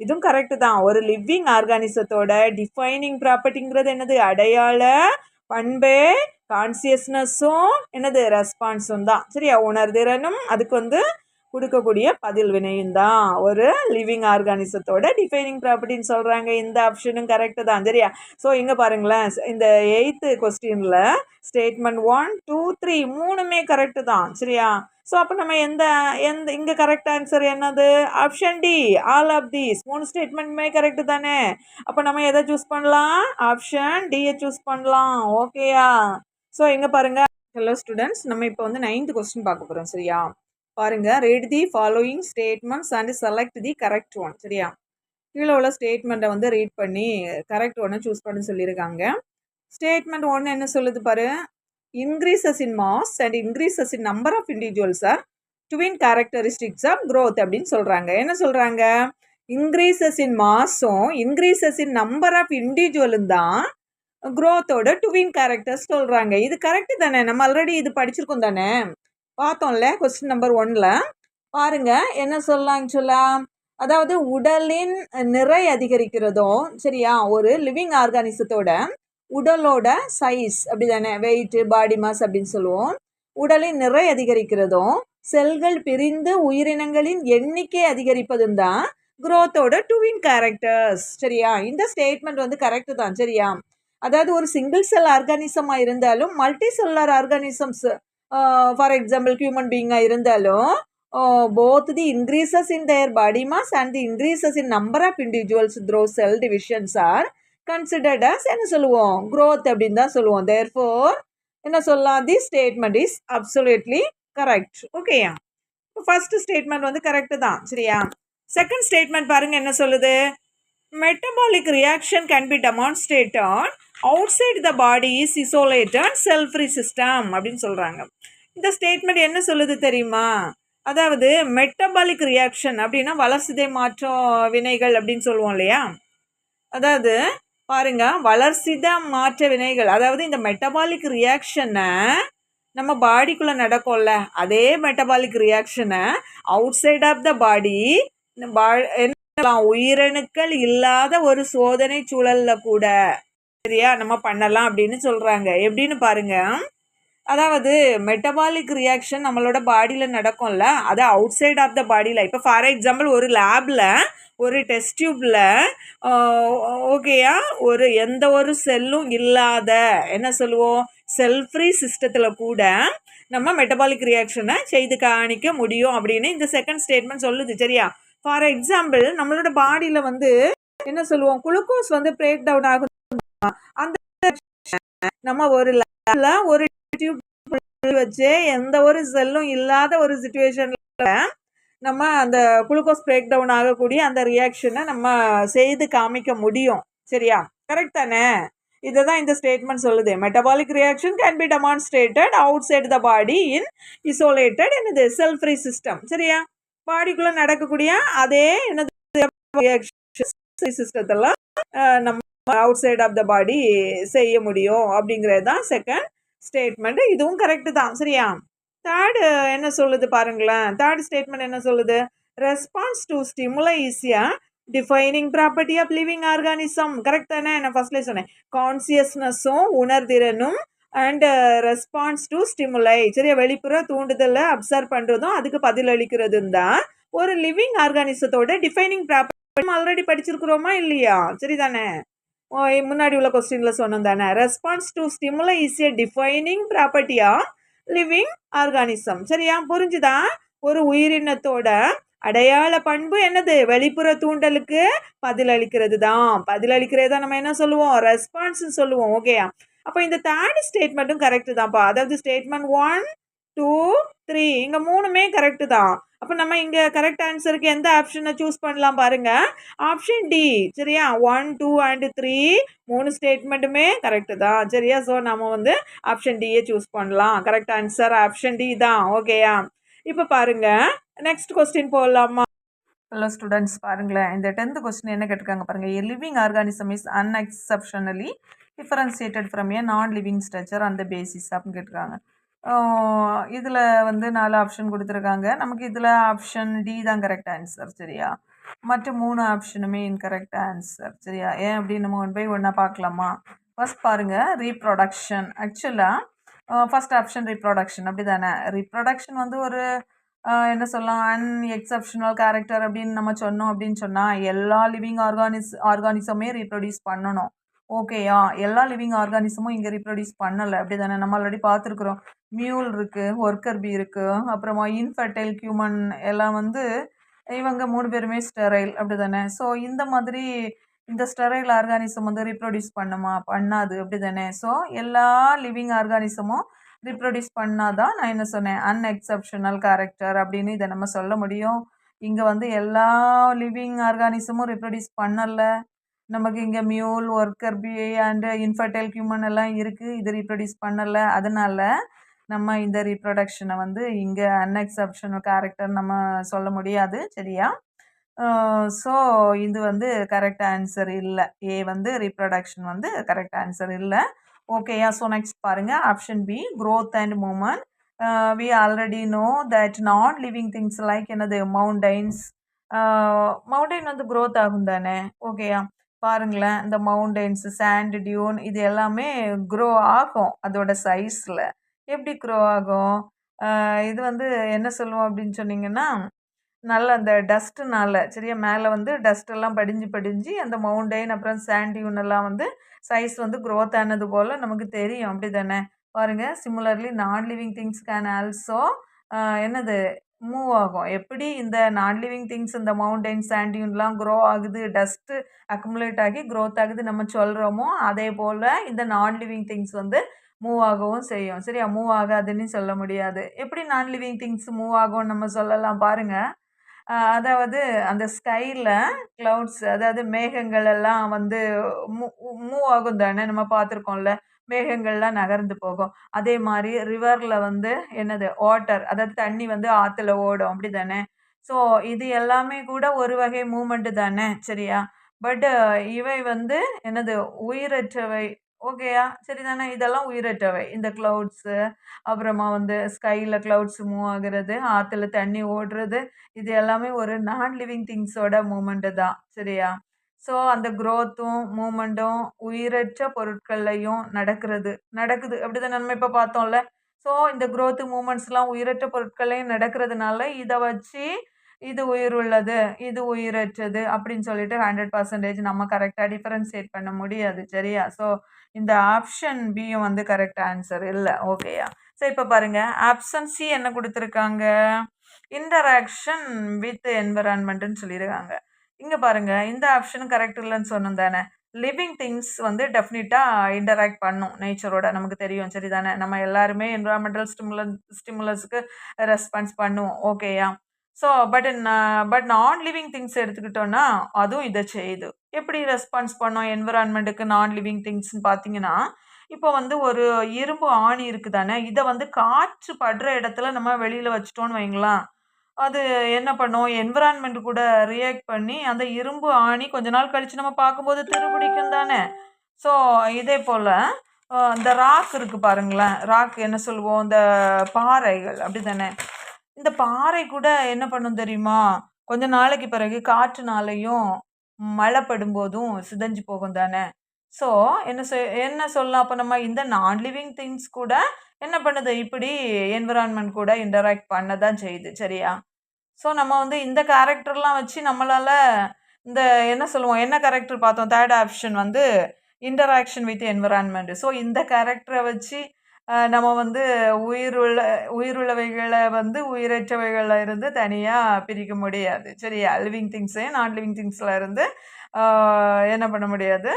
இதுவும் கரெக்டு தான். ஒரு லிவிங் ஆர்கானிசத்தோட டிஃபைனிங் ப்ராப்பர்ட்டிங்கிறது என்னது? அடையாள பண்பே கான்சியஸ்னஸும் என்னது? ரெஸ்பான்ஸும் தான். சரியா? உணர்திறனும் அதுக்கு வந்து கொடுக்கக்கூடிய பதில் வினையும் தான் ஒரு லிவிங் ஆர்கானிசத்தோட டிஃபைனிங் ப்ராப்பர்ட்டின்னு சொல்கிறாங்க. இந்த ஆப்ஷனும் கரெக்டு தான். சரியா? ஸோ இங்கே பாருங்களேன், இந்த 8th கொஸ்டினில் ஸ்டேட்மெண்ட் 1, 2, 3 மூணுமே கரெக்டு தான். சரியா? ஸோ அப்போ நம்ம எந்த இங்கே கரெக்ட் ஆன்சர் என்னது? Option D, all of these. 3 ஸ்டேட்மெண்ட்டுமே கரெக்டு தானே? அப்போ நம்ம எதை சூஸ் பண்ணலாம்? ஆப்ஷன் டியை சூஸ் பண்ணலாம். ஓகேயா? ஸோ இங்கே பாருங்கள், ஹலோ ஸ்டூடெண்ட்ஸ், நம்ம இப்போ வந்து 9th கொஸ்டின் பார்க்க போகிறோம். சரியா? பாருங்க, read the following statements and select the correct one. சரியா? கீழே உள்ள ஸ்டேட்மெண்ட்டை வந்து ரீட் பண்ணி கரெக்ட் ஒன்னை சூஸ் பண்ணி சொல்லியிருக்காங்க. ஸ்டேட்மெண்ட் 1 என்ன சொல்லுது பாரு? Increases in mass and increases in number of individuals are twin characteristics of growth அப்படின்னு சொல்கிறாங்க. என்ன சொல்கிறாங்க? இன்க்ரீசஸ் இன் மாஸும் இன்க்ரீசஸ் இன் நம்பர் ஆஃப் இண்டிவிஜுவலும் தான் க்ரோத்தோட ட்வின் கேரக்டர்ஸ் சொல்கிறாங்க. இது கரெக்டு தானே? நம்ம ஆல்ரெடி இது படிச்சிருக்கோம் தானே? பார்த்தோம்ல கொஸ்டின் நம்பர் 1ல். பாருங்க, என்ன சொல்லலாம்? அதாவது உடலின் நிறை அதிகரிக்கிறதும், சரியா, ஒரு லிவிங் ஆர்கானிசத்தோட உடலோட சைஸ், அப்படி தானே, வெயிட், பாடி மாஸ் அப்படின்னு சொல்லுவோம். உடலின் நிறை அதிகரிக்கிறதும் செல்கள் பிரிந்து உயிரினங்களின் எண்ணிக்கை அதிகரிப்பதும் தான் குரோத்தோட ட்வின் கேரக்டர்ஸ். சரியா? இந்த ஸ்டேட்மெண்ட் வந்து கரெக்டு தான். சரியா? அதாவது ஒரு சிங்கிள் செல் ஆர்கானிசமாக இருந்தாலும் multi cellular organisms, for example human பீயிங்காக இருந்தாலும் both the increases in their body mass and the increases in number of individuals through cell divisions are considered as என்ன சொல்லுவோம்? growth அப்படின்னு தான் சொல்லுவோம். therefore என்ன சொல்லலாம்? this statement is absolutely correct. ஓகேயா? ஃபர்ஸ்ட் ஸ்டேட்மெண்ட் வந்து கரெக்டு தான். சரியா? செகண்ட் ஸ்டேட்மெண்ட் பாருங்க, என்ன சொல்லுது? metabolic reaction can be demonstrated outside the body is isolated cell-free system அப்படின்னு சொல்கிறாங்க. இந்த ஸ்டேட்மெண்ட் என்ன சொல்லுது தெரியுமா? அதாவது மெட்டபாலிக் ரியாக்ஷன் அப்படின்னா வளர்சிதை மாற்றம் வினைகள் அப்படின்னு சொல்லுவோம் இல்லையா? அதாவது பாருங்க, வளர்சிதை மாற்ற வினைகள், அதாவது இந்த மெட்டபாலிக் ரியாக்ஷனை நம்ம பாடிக்குள்ளே நடக்கும்ல, அதே மெட்டபாலிக் ரியாக்ஷனை outside of the body உயிரணுக்கள் இல்லாத ஒரு சோதனை சூழலில் கூட, சரியா, நம்ம பண்ணலாம் அப்படின்னு சொல்கிறாங்க. எப்படின்னு பாருங்க, அதாவது மெட்டபாலிக் ரியாக்ஷன் நம்மளோட பாடியில் நடக்கும்ல, அது அவுட் சைட் ஆஃப் த பாடியில். இப்போ ஃபார் எக்ஸாம்பிள் ஒரு லேபில் ஒரு டெஸ்ட் டியூப்பில் ஓகேயா, எந்த ஒரு செல்லும் இல்லாத என்ன சொல்லுவோம்? செல் ஃப்ரீ சிஸ்டத்தில் கூட நம்ம மெட்டபாலிக் ரியாக்ஷனை செய்து காணிக்க முடியும் அப்படின்னு இந்த செகண்ட் ஸ்டேட்மெண்ட் சொல்லுது. சரியா? ஃபார் எக்ஸாம்பிள் நம்மளோட பாடியில் வந்து என்ன சொல்லுவோம்? குளுக்கோஸ் வந்து பிரேக் டவுன் ஆகும். அந்த நம்ம ஒரு லேப்ல ஒரு டியூப் வச்சு எந்த ஒரு செல்லும் இல்லாத ஒரு சுச்சுவேஷன்ல நம்ம அந்த குளுக்கோஸ் பிரேக் டவுன் ஆகக்கூடிய அந்த ரியாக்ஷனை நம்ம செய்து காமிக்க முடியும். சரியா? கரெக்ட் தானே? இதுதான் இந்த ஸ்டேட்மெண்ட் சொல்லுது. Metabolic reaction can be demonstrated outside the body in isolated என்னது செல் ஃப்ரீ சிஸ்டம். சரியா? பாடிக்குள்ள நடக்கக்கூடிய அதே என்னது சிஸ்டத்தெல்லாம் நம்ம அவுட் சைட் ஆஃப் த பாடி செய்ய முடியும் அப்படிங்கிறது தான் செகண்ட் ஸ்டேட்மெண்ட். இதுவும் கரெக்டு தான். சரியா? தேர்டு என்ன சொல்லுது பாருங்களேன். தேர்ட் ஸ்டேட்மெண்ட் என்ன சொல்லுது? Response to stimuli is a defining property of living organism. Correct தானே? நான் ஃபர்ஸ்ட்லேயே சொன்னேன். கான்சியஸ்னஸும் உணர்திறனும் அண்ட் ரெஸ்பான்ஸ் டு ஸ்டிமுலை, சரியா, வெளிப்புற தூண்டுதலை அப்சர்வ் பண்ணுறதும் அதுக்கு பதிலளிக்கிறதும் தான் ஒரு லிவிங் ஆர்கானிசத்தோட டிஃபைனிங் ப்ராப்பர்ட்டி. ஆல்ரெடி படிச்சிருக்கிறோமா இல்லையா? சரிதானே? முன்னாடி உள்ள கொஸ்டின்ல சொன்னோம் தானே. Response to stimuli is a defining property of living organism. சரியா? புரிஞ்சுதா? ஒரு உயிரினத்தோட அடையாள பண்பு என்னது? வெளிப்புற தூண்டலுக்கு பதிலளிக்கிறது தான். பதிலளிக்கிறதா நம்ம என்ன சொல்லுவோம்? ரெஸ்பான்ஸ் சொல்லுவோம். ஓகேயா? அப்போ இந்த தேர்ட் ஸ்டேட்மெண்ட்டும் கரெக்ட் தான்ப்பா. அதாவது ஸ்டேட்மெண்ட் 1, 2, 3 இங்க மூணுமே கரெக்ட் தான். அப்போ நம்ம இங்க கரெக்ட் ஆன்சருக்கு எந்த ஆப்ஷனை சூஸ் பண்ணலாம் பாருங்க. Option D. சரியா? 1, 2 அண்ட் 3 மூணு ஸ்டேட்மெண்ட்டுமே கரெக்ட் தான். சரியா? ஸோ நம்ம வந்து ஆப்ஷன் டியை சூஸ் பண்ணலாம். கரெக்ட் ஆன்சர் ஆப்ஷன் டி தான். ஓகேயா? இப்போ பாருங்க, நெக்ஸ்ட் கொஸ்டின் போடலாமா? ஹலோ ஸ்டூடெண்ட்ஸ், பாருங்களேன். இந்த 10th கொஸ்டின் என்ன கேட்டிருக்காங்க பாருங்க. A living organism is unexceptionally differentiated from a non living structure அந்த பேசிஸ் அப்படின்னு கேட்டிருக்காங்க. இதில் வந்து 4 ஆப்ஷன் கொடுத்துருக்காங்க. நமக்கு இதில் ஆப்ஷன் டி தான் கரெக்ட் ஆன்சர். சரியா? மற்ற 3 ஆப்ஷனுமே இன்கரெக்ட் ஆன்சர். சரியா? ஏன் அப்படின்னு நம்ம 1 by 1 பார்க்கலாமா? ஃபர்ஸ்ட் பாருங்க, ரீப்ரொடக்ஷன். ஆக்சுவலாக ஃபர்ஸ்ட் ஆப்ஷன் ரீப்ரொடக்ஷன், அப்படி தானே? ரீப்ரொடக்ஷன் வந்து ஒரு என்ன சொல்லலாம், அன்எக்செப்ஷனல் கேரக்டர் அப்படின்னு நம்ம சொன்னோம். அப்படின்னு சொன்னால் எல்லா லிவிங் ஆர்கானிசமே ரீப்ரொடியூஸ் பண்ணணும். ஓகேயா? எல்லா லிவிங் ஆர்கானிசமும் இங்கே ரீப்ரொடியூஸ் பண்ணலை, அப்படி தானே? நம்ம ஆல்ரெடி பார்த்துருக்குறோம். மியூல் இருக்குது, ஒர்க்கர் பீ இருக்குது, அப்புறமா இன்ஃபர்டைல் ஹியூமன் எல்லாம் வந்து இவங்க 3 பேருமே ஸ்டெரைல், அப்படி தானே? ஸோ இந்த மாதிரி இந்த ஸ்டெரைல் ஆர்கானிசம் வந்து ரீப்ரொடியூஸ் பண்ணுமா? பண்ணாது, அப்படி தானே? ஸோ எல்லா லிவிங் ஆர்கானிசமும் ரீப்ரொடியூஸ் பண்ணாதான் நான் என்ன சொன்னேன், அன்எக்செப்ஷனல் கேரக்டர் அப்படின்னு இதை நம்ம சொல்ல முடியும். இங்கே வந்து எல்லா லிவிங் ஆர்கானிசமும் ரீப்ரொடியூஸ் பண்ணலை. நமக்கு இங்கே mule, worker bee and infertile human எல்லாம் இருக்குது. இது ரீப்ரொடியூஸ் பண்ணலை. அதனால நம்ம இந்த ரீப்ரொடக்ஷனை வந்து இங்கே அன்எக்செப்ஷனல் கேரக்டர் நம்ம சொல்ல முடியாது. சரியா? ஸோ இது வந்து கரெக்ட் ஆன்சர் இல்லை. ஏ வந்து ரீப்ரொடக்ஷன் வந்து கரெக்ட் ஆன்சர் இல்லை. ஓகேயா? ஸோ நெக்ஸ்ட் பாருங்கள், option B growth and movement. We already know that not living things like என்னது மவுண்டைன்ஸ். மவுண்டைன் வந்து growth ஆகும் தானே? ஓகேயா? பாருங்களேன், இந்த மவுண்டைன்ஸ், சாண்ட் டியூன் இது எல்லாமே க்ரோ ஆகும் அதோட சைஸில். எப்படி க்ரோ ஆகும்? இது வந்து என்ன சொல்லுவோம் அப்படின்னு சொன்னீங்கன்னா, நல்ல அந்த டஸ்ட்டுனால, சரியா, மேலே வந்து டஸ்ட்டெல்லாம் படிஞ்சு படிஞ்சு அந்த மவுண்டைன் அப்புறம் சாண்ட் டியூன் எல்லாம் வந்து சைஸ் வந்து க்ரோத் ஆனது போல் நமக்கு தெரியும். அப்படி தானே? பாருங்கள், சிமிலர்லி நான் லிவிங் திங்ஸ் கேன் ஆல்சோ என்னது மூவ் ஆகும். எப்படி இந்த நான் லிவிங் திங்ஸ் இந்த மவுண்டைன் சாண்ட் டியூன்லாம் க்ரோ ஆகுது, டஸ்ட்டு அக்குமுலேட் ஆகி க்ரோத் ஆகுது நம்ம சொல்கிறோமோ, அதே போல் இந்த நான் லிவிங் திங்ஸ் வந்து மூவ் ஆகவும் செய்யும். சரியா? மூவ் ஆகாதுன்னு சொல்ல முடியாது. எப்படி நான் லிவிங் திங்ஸ் மூவ் ஆகும்னு நம்ம சொல்லலாம் பாருங்கள். அதாவது அந்த ஸ்கையில் க்ளவுட்ஸ், அதாவது மேகங்கள் எல்லாம் வந்து மூவ் ஆகும் தானே? நம்ம பார்த்துருக்கோம்ல, மேகங்கள்லாம் நகர்ந்து போகும். அதே மாதிரி ரிவரில் வந்து என்னது வாட்டர், அதாவது தண்ணி வந்து ஆற்றுல ஓடும், அப்படி தானே? ஸோ இது எல்லாமே கூட ஒரு வகை மூமெண்ட்டு தானே? சரியா? பட் இவை வந்து என்னது உயிரற்றவை. ஓகேயா? சரிதானே? இதெல்லாம் உயிரற்றவை. இந்த க்ளவுட்ஸு, அப்புறமா வந்து ஸ்கையில் க்ளவுட்ஸ் மூவ் ஆகுறது, ஆற்றுல தண்ணி ஓடுறது, இது எல்லாமே ஒரு நான் லிவிங் திங்ஸோட மூமெண்ட்டு தான். சரியா? ஸோ அந்த க்ரோத்தும் மூமெண்ட்டும் உயிரற்ற பொருட்கள்லையும் நடக்குது, அப்படி தான் நம்ம இப்போ பார்த்தோம்ல. ஸோ இந்த க்ரோத்து மூமெண்ட்ஸ்லாம் உயிரற்ற பொருட்கள்லையும் நடக்கிறதுனால இதை வச்சு இது உயிர் உள்ளது, இது உயிரற்றது அப்படின்னு சொல்லிட்டு 100% நம்ம கரெக்டாக டிஃபரன்ஷியேட் பண்ண முடியாது. சரியா? ஸோ இந்த ஆப்ஷன் பியும் வந்து கரெக்ட் ஆன்சர் இல்லை. ஓகேயா? ஸோ இப்போ பாருங்கள், ஆப்ஷன் சி என்ன கொடுத்துருக்காங்க, இன்டராக்ஷன் வித் என்விரான்மெண்ட்டுன்னு சொல்லியிருக்காங்க. இங்கே பாருங்கள், இந்த ஆப்ஷன் கரெக்ட் இல்லைன்னு சொன்னோம் தானே? லிவிங் திங்ஸ் வந்து டெஃபினிட்டாக இன்டராக்ட் பண்ணும் நேச்சரோட, நமக்கு தெரியும் சரிதானே. நம்ம எல்லாருமே என்விரான்மெண்டல் ஸ்டிமுலஸுக்கு ரெஸ்பான்ஸ் பண்ணுவோம், ஓகேயா. ஸோ பட் நான் லிவிங் திங்ஸ் எடுத்துக்கிட்டோன்னா அதுவும் இதை செய்யுது. எப்படி ரெஸ்பான்ஸ் பண்ணோம் என்விரான்மெண்ட்டுக்கு நான் லிவிங் திங்ஸ்ன்னு பார்த்தீங்கன்னா, இப்போ வந்து ஒரு இரும்பு ஆணி இருக்குதானே, இதை வந்து காற்று படுற இடத்துல நம்ம வெளியில் வச்சிட்டோன்னு வைங்களேன், அது என்ன பண்ணும் என்விரான்மெண்ட் கூட ரியாக்ட் பண்ணி அந்த இரும்பு ஆணி கொஞ்ச நாள் கழிச்சு நம்ம பார்க்கும்போது துருப்பிடிக்கும் தானே. ஸோ இதே போல் இந்த ராக் இருக்கு பாருங்களேன், ராக் என்ன சொல்லுவோம், இந்த பாறைகள் அப்படி தானே. இந்த பாறை கூட என்ன பண்ணும் தெரியுமா, கொஞ்ச நாளைக்கு பிறகு காற்றுனாலையும் மழை படும்போதும் சிதைஞ்சு போகும் தானே. ஸோ என்ன சொல்லலாம், அப்போ நம்ம இந்த நான் லிவிங் திங்ஸ் கூட என்ன பண்ணுது, இப்படி என்விரான்மெண்ட் கூட இன்டராக்ட் பண்ண தான் செய்யுது சரியா. ஸோ நம்ம வந்து இந்த கேரக்டர்லாம் வச்சு நம்மளால் இந்த என்ன சொல்லுவோம், என்ன கேரக்டர் பார்த்தோம், தேர்ட் ஆப்ஷன் வந்து இன்டராக்ஷன் வித் என்விரான்மெண்ட். ஸோ இந்த கேரக்டரை வச்சு நம்ம வந்து உயிருள்ளவைகளை வந்து உயிரற்றவைகளில் இருந்து தனியாக பிரிக்க முடியாது சரியா. லிவிங் திங்ஸே நான் லிவிங் திங்ஸில் இருந்து என்ன பண்ண முடியாது,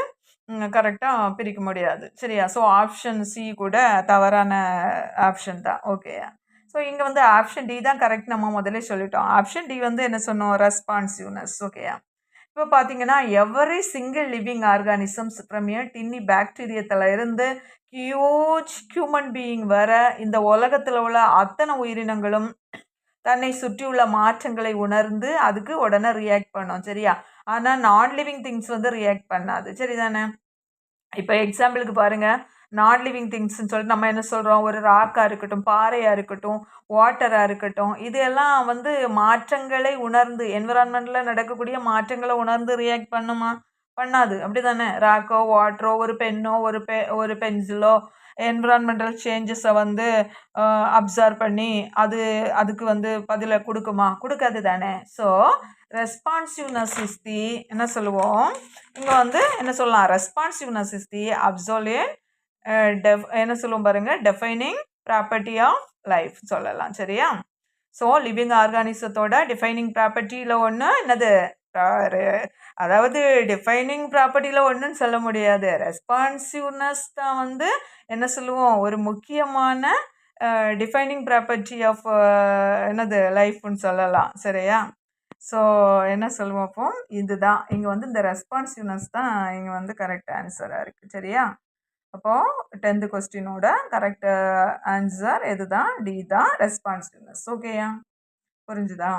கரெக்டாக பிரிக்க முடியாது சரியா. ஸோ ஆப்ஷன் சி கூட தவறான ஆப்ஷன் தான், ஓகேயா. ஸோ இங்கே வந்து ஆப்ஷன் டி தான் கரெக்ட், நம்ம முதல்ல சொல்லிட்டோம். ஆப்ஷன் டி வந்து என்ன சொன்னோம், ரெஸ்பான்சிவ்னஸ், ஓகேயா. இப்போ பார்த்தீங்கன்னா every single living organisms from a tiny பாக்டீரியத்தில் இருந்து ஹியூஜ் ஹியூமன் பீயிங் வர இந்த உலகத்தில் உள்ள அத்தனை உயிரினங்களும் தன்னை சுற்றியுள்ள மாற்றங்களை உணர்ந்து அதுக்கு உடனே ரியாக்ட் பண்ணோம் சரியா. ஆனால் நான் லிவிங் திங்ஸ் வந்து ரியாக்ட் பண்ணாது சரிதானே. இப்போ எக்ஸாம்பிளுக்கு பாருங்கள், நான் லிவிங் திங்ஸ்ன்னு சொல்லிட்டு நம்ம என்ன சொல்கிறோம், ஒரு ராக்காக இருக்கட்டும், பாறையாக இருக்கட்டும், வாட்டராக இருக்கட்டும், இதெல்லாம் வந்து மாற்றங்களை உணர்ந்து என்விரான்மெண்ட்டில் நடக்கக்கூடிய மாற்றங்களை உணர்ந்து ரியாக்ட் பண்ணுமா, பண்ணாது அப்படி தானே. ராக்கோ வாட்டரோ ஒரு பென்னோ ஒரு பென்சிலோ என்விரான்மெண்டல் சேஞ்சஸை வந்து அப்சர்வ் பண்ணி அதுக்கு வந்து பதிலை கொடுக்குமா, கொடுக்காது தானே. ஸோ ரெஸ்பான்சிவ்னஸ் இஸ் தி என்ன சொல்லுவோம், இங்கே வந்து என்ன சொல்லலாம், ரெஸ்பான்சிவ்னஸ் இஸ் தி அப்சல்யூட் என்ன சொல்லுவோம் பாருங்கள், டெஃபைனிங் ப்ராப்பர்ட்டி ஆஃப் லைஃப் சொல்லலாம் சரியா. ஸோ லிவிங் ஆர்கானிசத்தோட டிஃபைனிங் ப்ராப்பர்ட்டியில் ஒன்று என்னது, அதாவது டிஃபைனிங் ப்ராப்பர்ட்டியில் ஒன்றுன்னு சொல்ல முடியாது, ரெஸ்பான்சிவ்னஸ் தான் வந்து என்ன சொல்லுவோம், ஒரு முக்கியமான டிஃபைனிங் ப்ராப்பர்ட்டி ஆஃப் என்னது லைஃப்னு சொல்லலாம் சரியா. ஸோ என்ன சொல்லுவோம், அப்போ இதுதான் இங்கே வந்து இந்த ரெஸ்பான்சிவ்னஸ் தான் இங்கே வந்து கரெக்ட் ஆன்சராக இருக்குது சரியா. அப்போது 10th கொஸ்டினோட கரெக்ட் ஆன்சர் எது தான், டி தான், ரெஸ்பான்சிவ்னஸ். ஓகேயா, புரிஞ்சுதா.